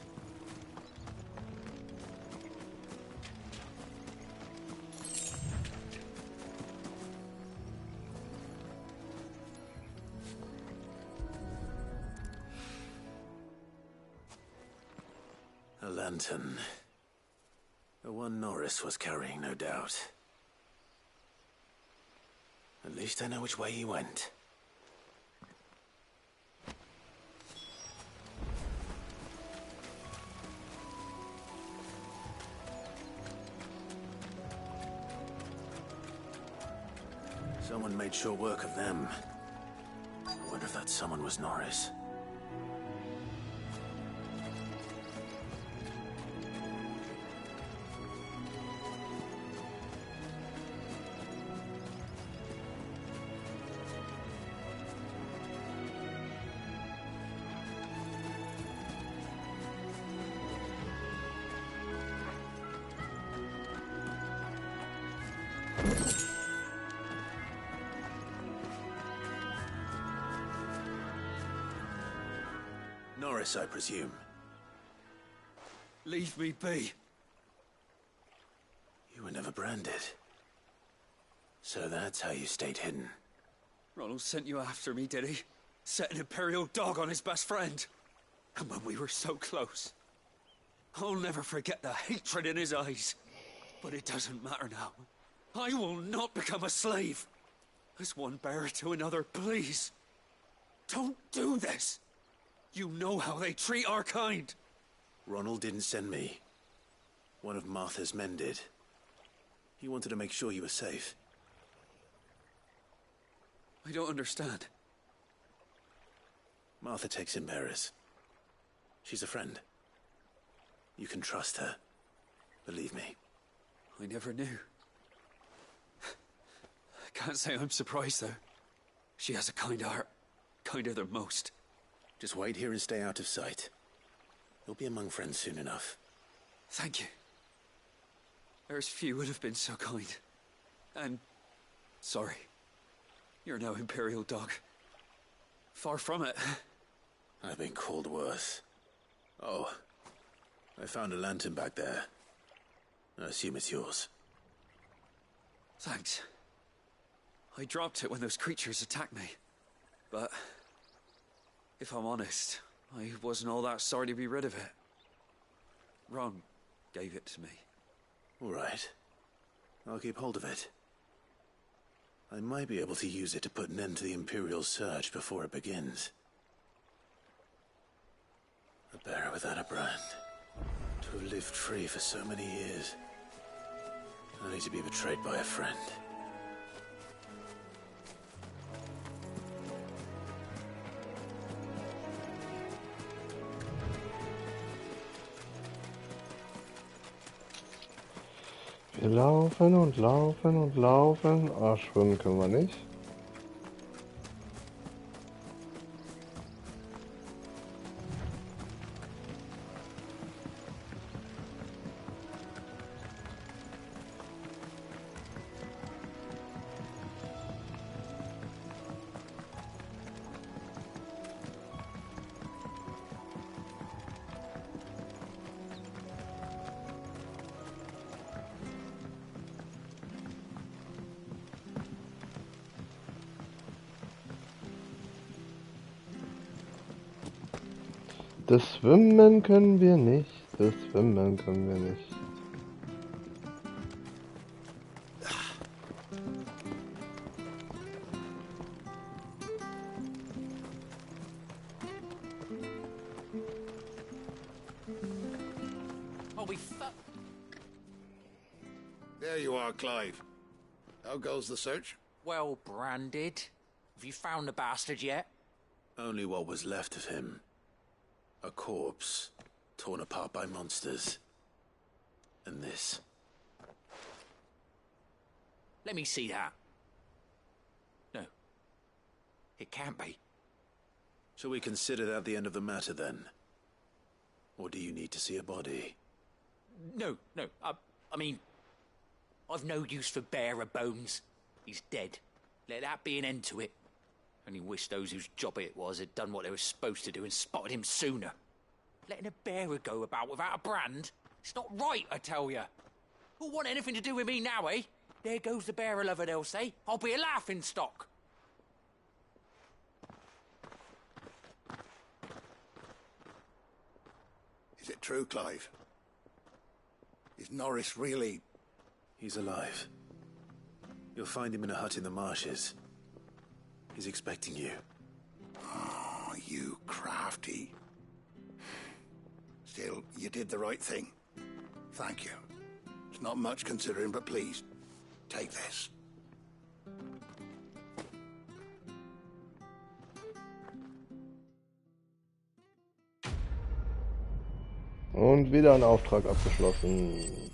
A lantern. The one Norris was carrying, no doubt. At least I know which way he went. Someone made short work of them. I wonder if that someone was Norris. Norris, I presume. Leave me be. You were never branded. So that's how you stayed hidden. Ronald sent you after me, did he? Set an Imperial dog on his best friend. And when we were so close. I'll never forget the hatred in his eyes. But it doesn't matter now. I will not become a slave. As one bearer to another, please. Don't do this. You know how they treat our kind. Ronald didn't send me. One of Martha's men did. He wanted to make sure you were safe. I don't understand. Martha takes in bearers. She's a friend. You can trust her. Believe me. I never knew. I can't say I'm surprised, though. She has a kind heart. Kinder than most. Just wait here and stay out of sight. You'll be among friends soon enough. Thank you. There's few would have been so kind. And... sorry. You're no Imperial dog. Far from it. I've been called worse. Oh. I found a lantern back there. I assume it's yours. Thanks. I dropped it when those creatures attacked me. But... if I'm honest, I wasn't all that sorry to be rid of it. Ron gave it to me. All right. I'll keep hold of it. I might be able to use it to put an end to the Imperial Surge before it begins. A bearer without a brand. To have lived free for so many years. Only to be betrayed by a friend. Wir laufen und laufen und laufen. Ah, schwimmen können wir nicht. Das Schwimmen können wir nicht. Das Schwimmen können wir nicht. There you are, Clive. How goes the search? Well branded. Have you found the bastard yet? Only what was left of him. A corpse, torn apart by monsters. And this. Let me see that. No. It can't be. Shall we consider that the end of the matter, then? Or do you need to see a body? No. I mean, I've no use for bearer bones. He's dead. Let that be an end to it. Only wish those whose job it was had done what they were supposed to do and spotted him sooner. Letting a bearer go about without a brand? It's not right, I tell you. Who'll want anything to do with me now, eh? There goes the bearer lover, they'll say. I'll be a laughing stock. Is it true, Clive? Is Norris really... He's alive. You'll find him in a hut in the marshes. He's expecting you. Oh, you crafty. Still, you did the right thing. Thank you. It's not much considering, but please, take this. Und wieder ein Auftrag abgeschlossen.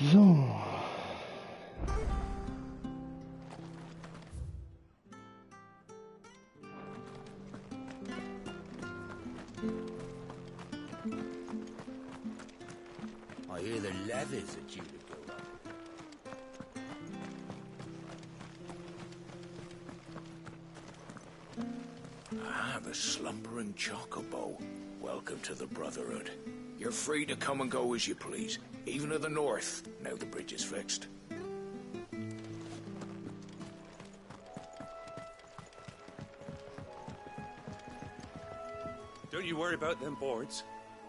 So. I hear the levies are due to go up. Ah, the slumbering chocobo. Welcome to the Brotherhood. You're free to come and go as you please, even to the north, now the bridge is fixed. Don't you worry about them boards.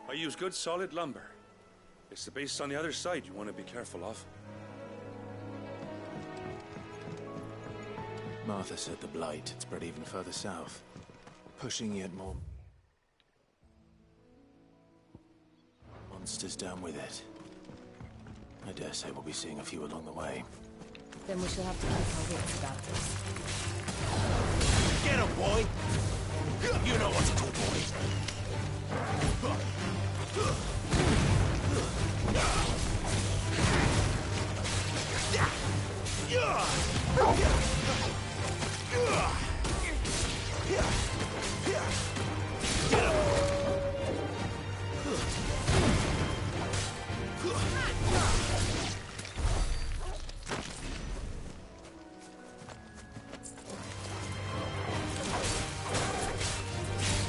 I use good solid lumber. It's the base on the other side you want to be careful of. Martha said the blight had spread even further south, pushing yet more monsters down with it. I dare say we'll be seeing a few along the way. Then we shall have to keep our wits about us. Get him, boy! You know what to do,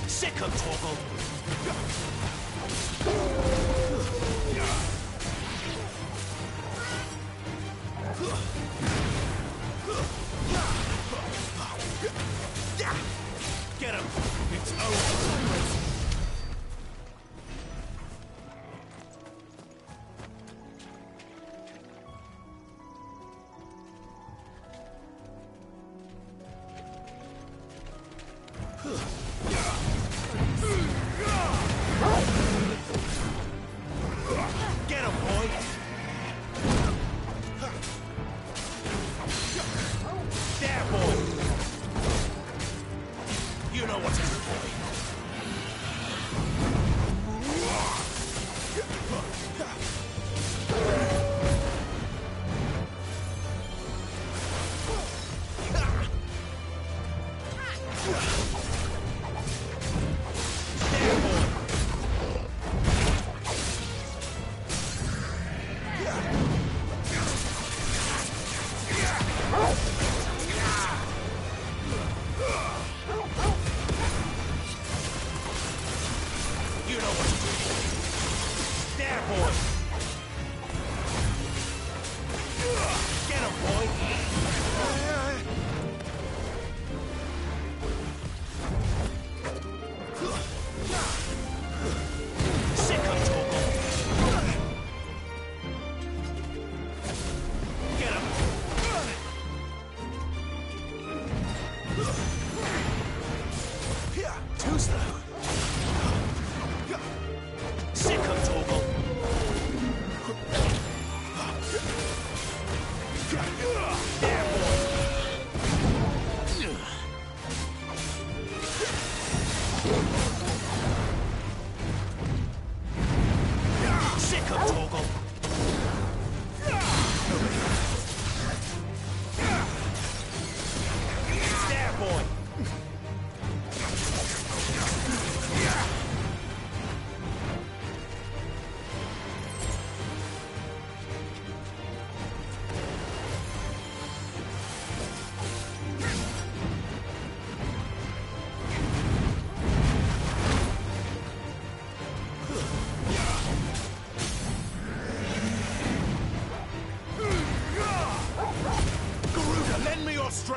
Sick of trouble!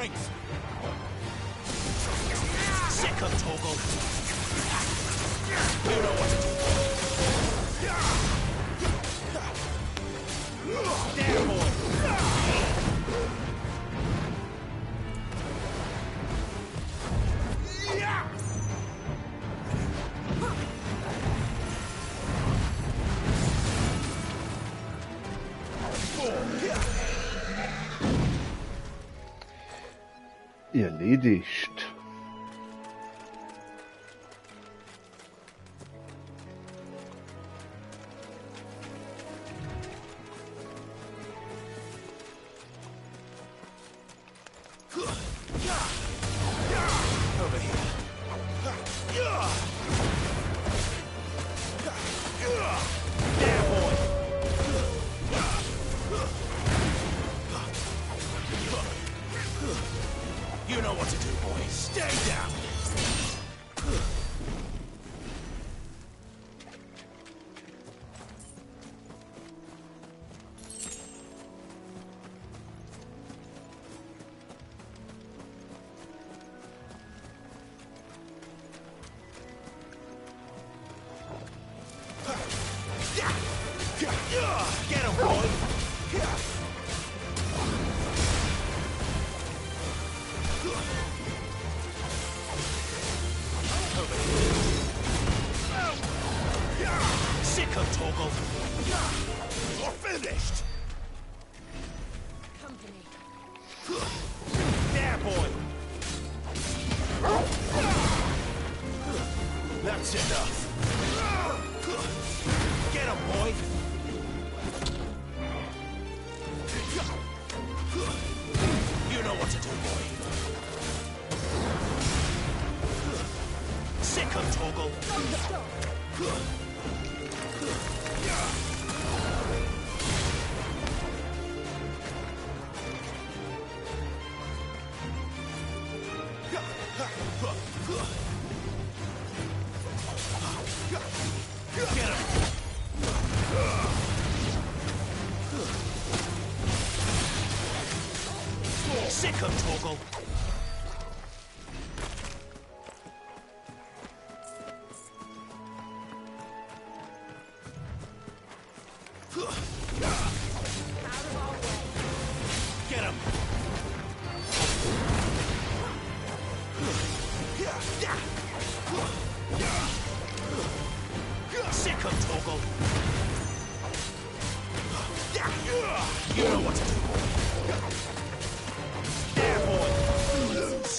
strength! Sick of Torgal! You know what to do. There, boy! Erledigt. Over here. There, boy! You know what to do, boy. Stay down! Get him, boy! Sick of Torgal! You're finished! Company. There, boy! That's enough! Get him, boy! You know what to do, boy. Sick of Torgal! Get him! Sick of Torgal! Get him! Sick of Torgal! You know what to do. There, boy! Lose!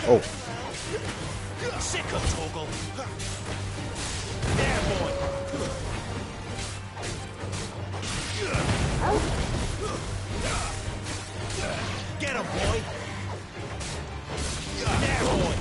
Oh. Sick of Torgal! There, boy! Get him, boy! There, boy!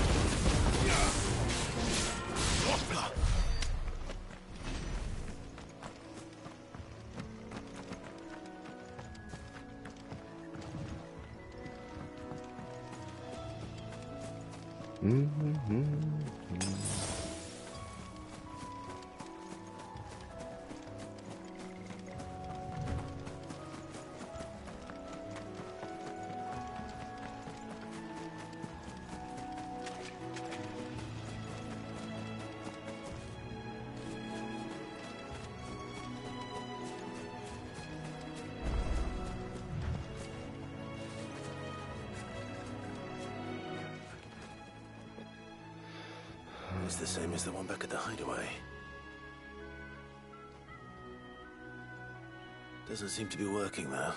It's the same as the one back at the hideaway. Doesn't seem to be working, though.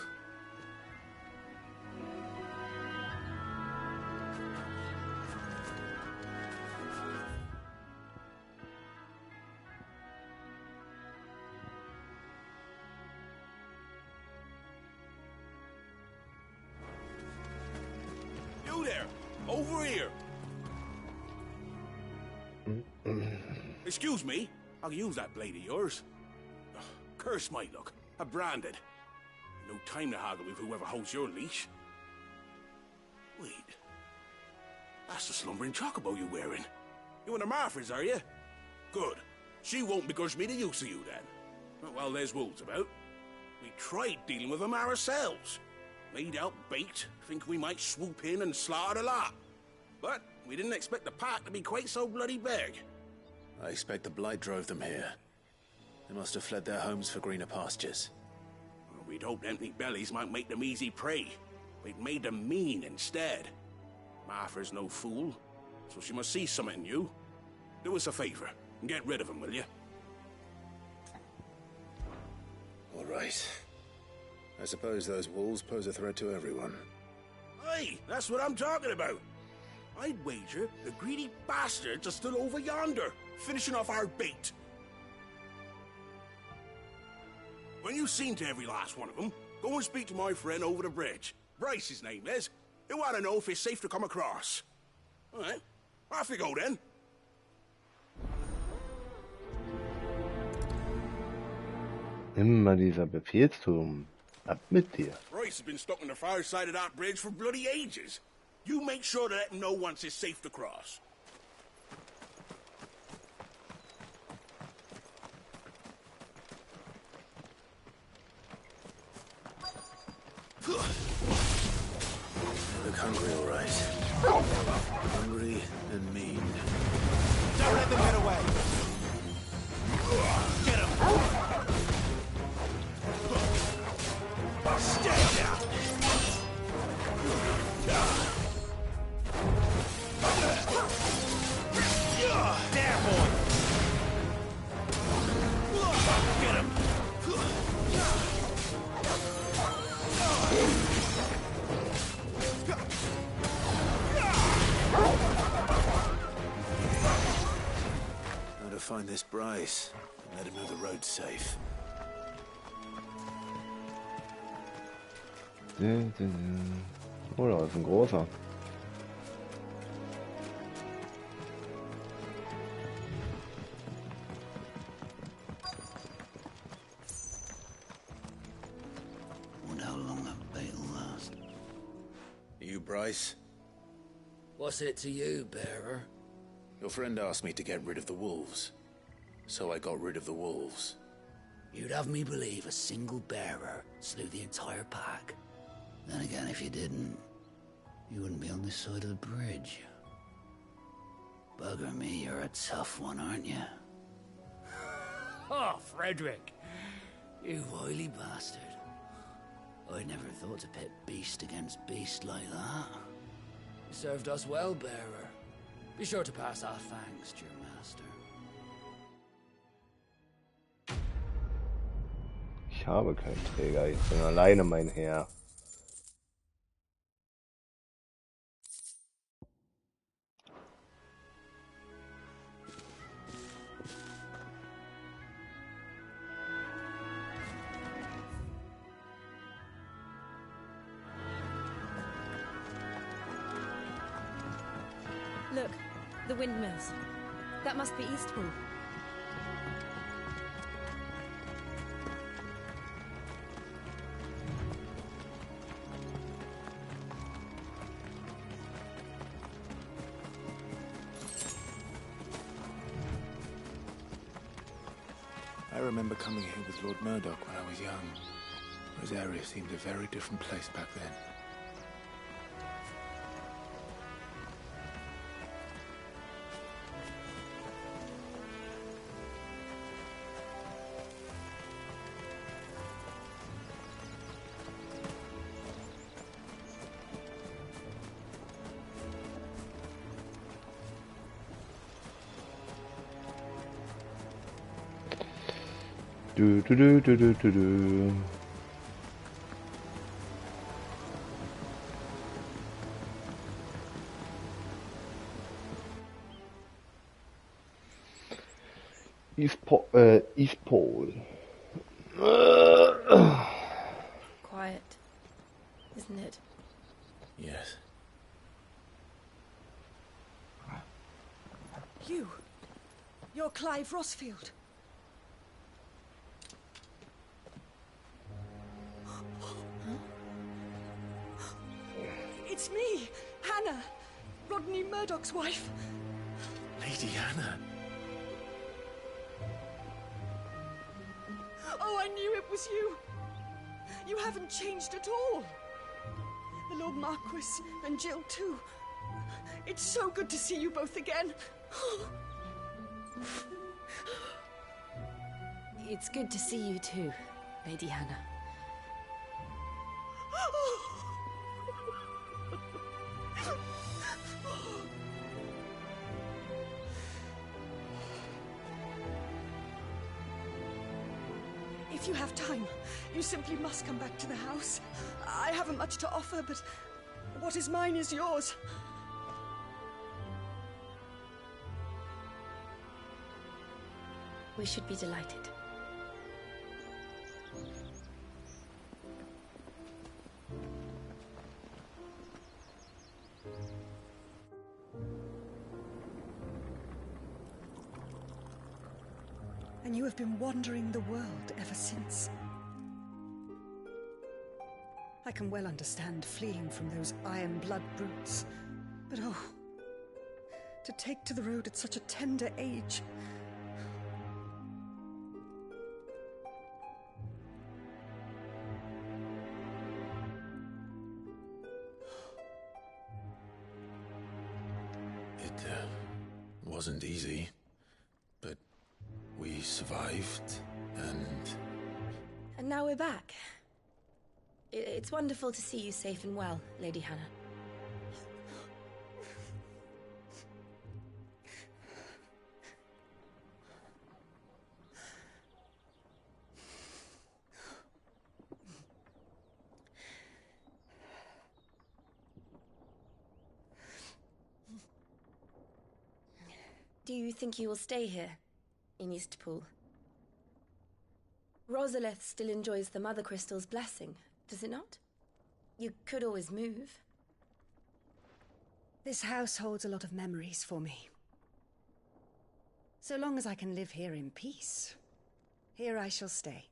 You there! Over here! Excuse me, I'll use that blade of yours. Ugh, curse my luck. I'm branded. No time to haggle with whoever holds your leash. Wait. That's the slumbering chocobo you're wearing. You and the Marthas, are you? Good. She won't begrudge me the use of you, then. Well, there's wolves about. We tried dealing with them ourselves. Made out bait, think we might swoop in and slaughter the lot. But we didn't expect the pack to be quite so bloody big. I expect the blight drove them here. They must have fled their homes for greener pastures. Well, we'd hoped empty bellies might make them easy prey. We'd made them mean instead. Martha's no fool, so she must see something in you. Do us a favor and get rid of them, will you? All right. I suppose those wolves pose a threat to everyone. Aye, that's what I'm talking about. I'd wager the greedy bastards are still over yonder, finishing off our bait. When you've seen to every last one of them, go and speak to my friend over the bridge. Bryce, his name is. He'll want to know if it's safe to come across. All right, off you go then. Immer dieser Befehlsturm. Ab mit dir. Bryce has been stuck on the far side of that bridge for bloody ages. You make sure to let him know once it's safe to cross. Look hungry, all right. Hungry and mean. Don't let them get away. Get him. Stay down. There, boy. Get him. How to find this Bryce and let him know the road's safe. Oh, da ist ein großer. Wonder how long that bait will last. You, Bryce? What's it to you, bearer? Your friend asked me to get rid of the wolves. So I got rid of the wolves. You'd have me believe a single bearer slew the entire pack. Then again, if you didn't, you wouldn't be on this side of the bridge. Bugger me, you're a tough one, aren't you? Oh, Frederick. You wily bastard. I never thought to pit beast against beast like that. You served us well, bearer. Be sure to pass our thanks to your master. Ich habe keinen Träger, ich bin alleine, mein Herr. Look, the windmills. That must be Eastpool. I remember coming here with Lord Murdoch when I was young. Rosaria seemed a very different place back then. Du, du, du, du, du, du, du. East Pole. Quiet, isn't it? Yes. You're Clive Rossfield. It's me, Hannah! Rodney Murdoch's wife. Lady Hannah. Oh, I knew it was you. You haven't changed at all. The Lord Marquis and Jill too. It's so good to see you both again. It's good to see you too, Lady Hannah. If you have time, you simply must come back to the house. I haven't much to offer, but what is mine is yours. We should be delighted. And you have been wandering the world ever since. I can well understand fleeing from those iron blood brutes, but oh, to take to the road at such a tender age. It wasn't easy, but we survived, and now we're back. It's wonderful to see you safe and well, Lady Hannah. Do you think you will stay here, in Eastpool? Rosalith still enjoys the Mother Crystal's blessing, does it not? You could always move. This house holds a lot of memories for me. So long as I can live here in peace, here I shall stay.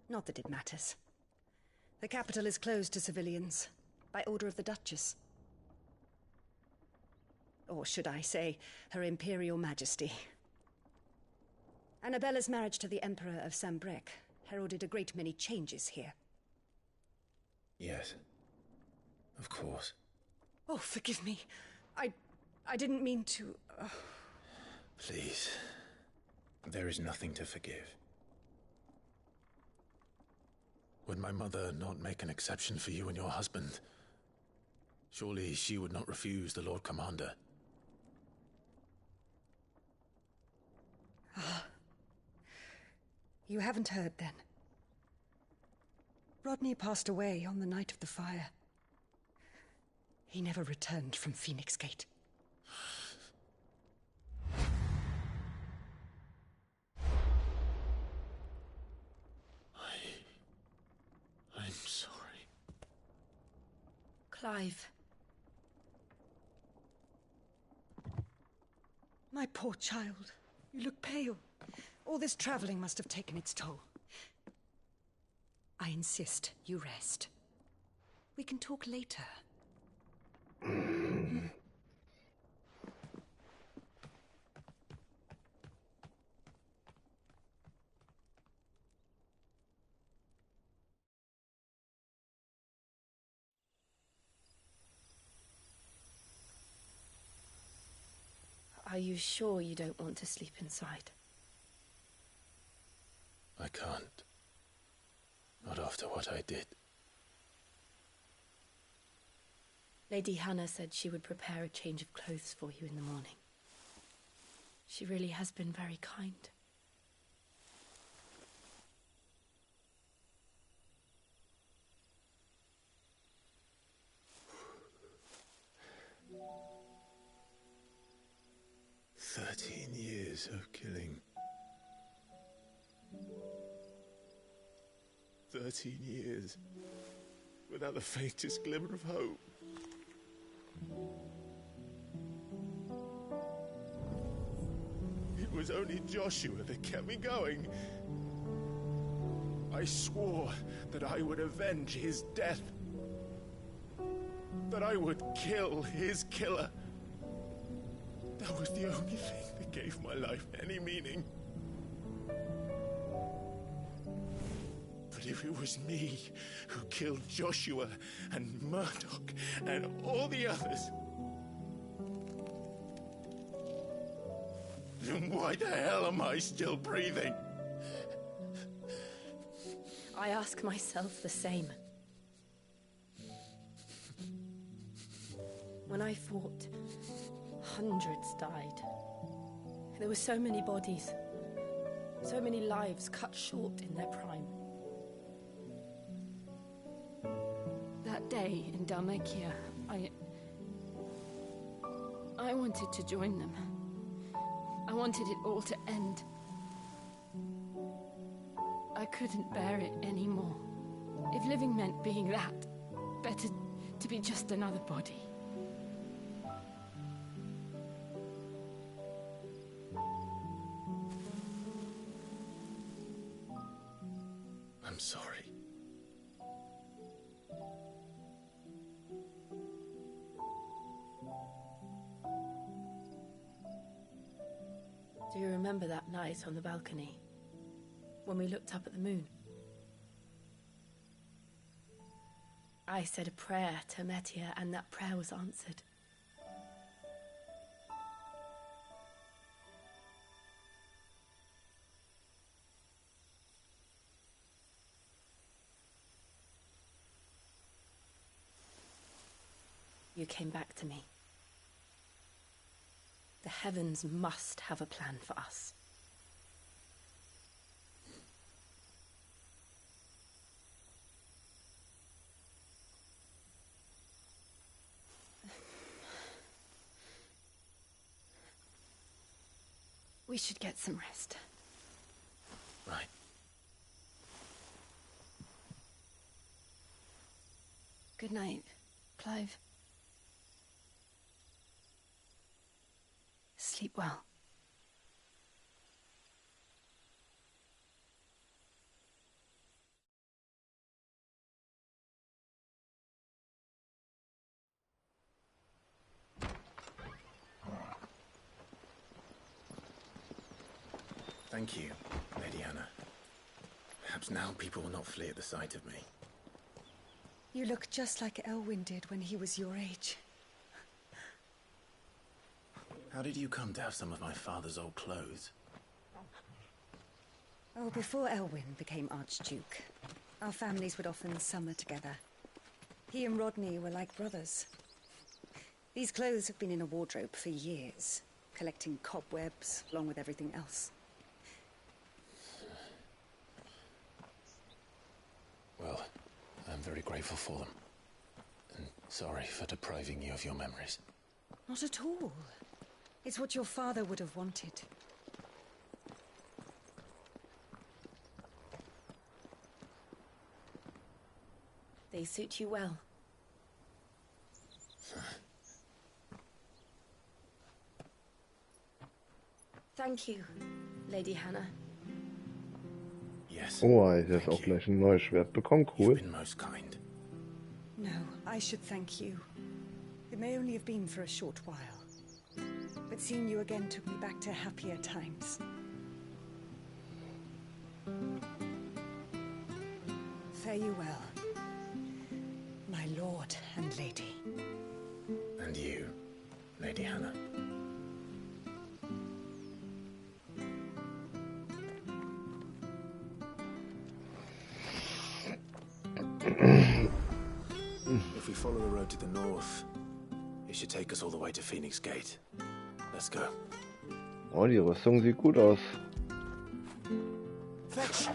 Not that it matters. The capital is closed to civilians, by order of the Duchess. Or should I say, Her Imperial Majesty. Annabella's marriage to the Emperor of Sambrec heralded a great many changes here. yes, of course. Oh, forgive me. I didn't mean to... Please, there is nothing to forgive. Would my mother not make an exception for you and your husband? Surely she would not refuse the Lord Commander. You haven't heard, then. Rodney passed away on the night of the fire. He never returned from Phoenix Gate. I'm sorry. Clive. My poor child. You look pale. All this traveling must have taken its toll. I insist you rest. We can talk later. Are you sure you don't want to sleep inside? I can't. Not after what I did. Lady Hannah said she would prepare a change of clothes for you in the morning. She really has been very kind. Years of killing. 13 years without the faintest glimmer of hope. It was only Joshua that kept me going. I swore that I would avenge his death. that I would kill his killer. That was the only thing that gave my life any meaning. But if it was me who killed Joshua and Murdoch and all the others, then why the hell am I still breathing? I ask myself the same. When I fought, hundreds died. There were so many bodies, so many lives cut short in their prime. That day in Dalmacia, I wanted to join them. I wanted it all to end. I couldn't bear it anymore. If living meant being that, better to be just another body. I'm sorry. Do you remember that night on the balcony, when we looked up at the moon? I said a prayer to Metia, and that prayer was answered. You came back to me. The heavens must have a plan for us. We should get some rest. Right. Good night, Clive. Sleep well. Thank you, Lady Hannah. Perhaps now people will not flee at the sight of me. You look just like Elwyn did when he was your age. How did you come to have some of my father's old clothes? Oh, before Elwyn became Archduke, our families would often summer together. He and Rodney were like brothers. These clothes have been in a wardrobe for years, collecting cobwebs along with everything else. Well, I'm very grateful for them. And sorry for depriving you of your memories. Not at all. It's what your father would have wanted. They suit you well. Thank you, Lady Hannah. Yes. Oh, er hat jetzt auch gleich ein neues Schwert bekommen. Cool. You've been most kind. No, I should thank you. It may only have been for a short while. But seeing you again took me back to happier times. Fare you well, my lord and lady. And you, Lady Hannah. If we follow the road to the north, it should take us all the way to Phoenix Gate. Let's go. Oh, die Rüstung sieht gut aus. Fetch!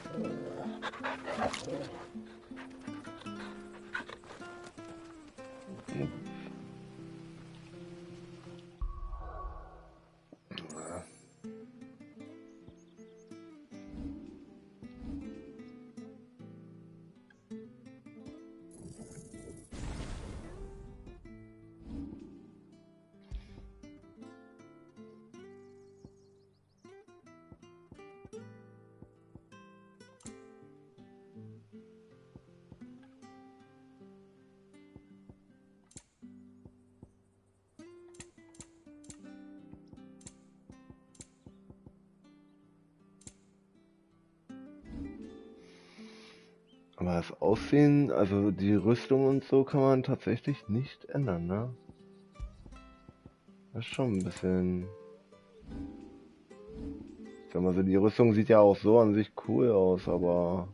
Aber das Aussehen, also die Rüstung und so kann man tatsächlich nicht ändern, ne? Das ist schon ein bisschen... Ich sag mal so, die Rüstung sieht ja auch so an sich cool aus, aber...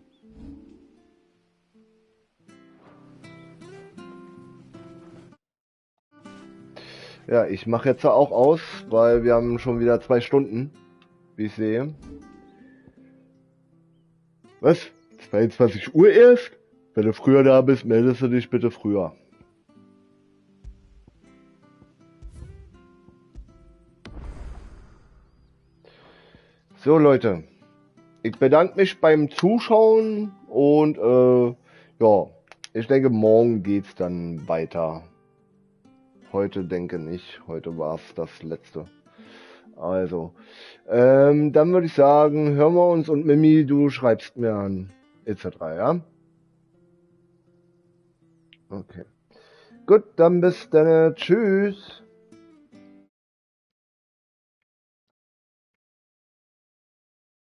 Ja, ich mache jetzt auch aus, weil wir haben schon wieder 2 Stunden, wie ich sehe. Was? 22 Uhr erst? Wenn du früher da bist, meldest du dich bitte früher. So Leute, ich bedanke mich beim Zuschauen und ja, ich denke morgen geht's dann weiter. Heute denke nicht, heute war es das letzte. Also, dann würde ich sagen, hören wir uns und Mimi, du schreibst mir an, etc., ja? Okay. Gut, dann bis dann, tschüss.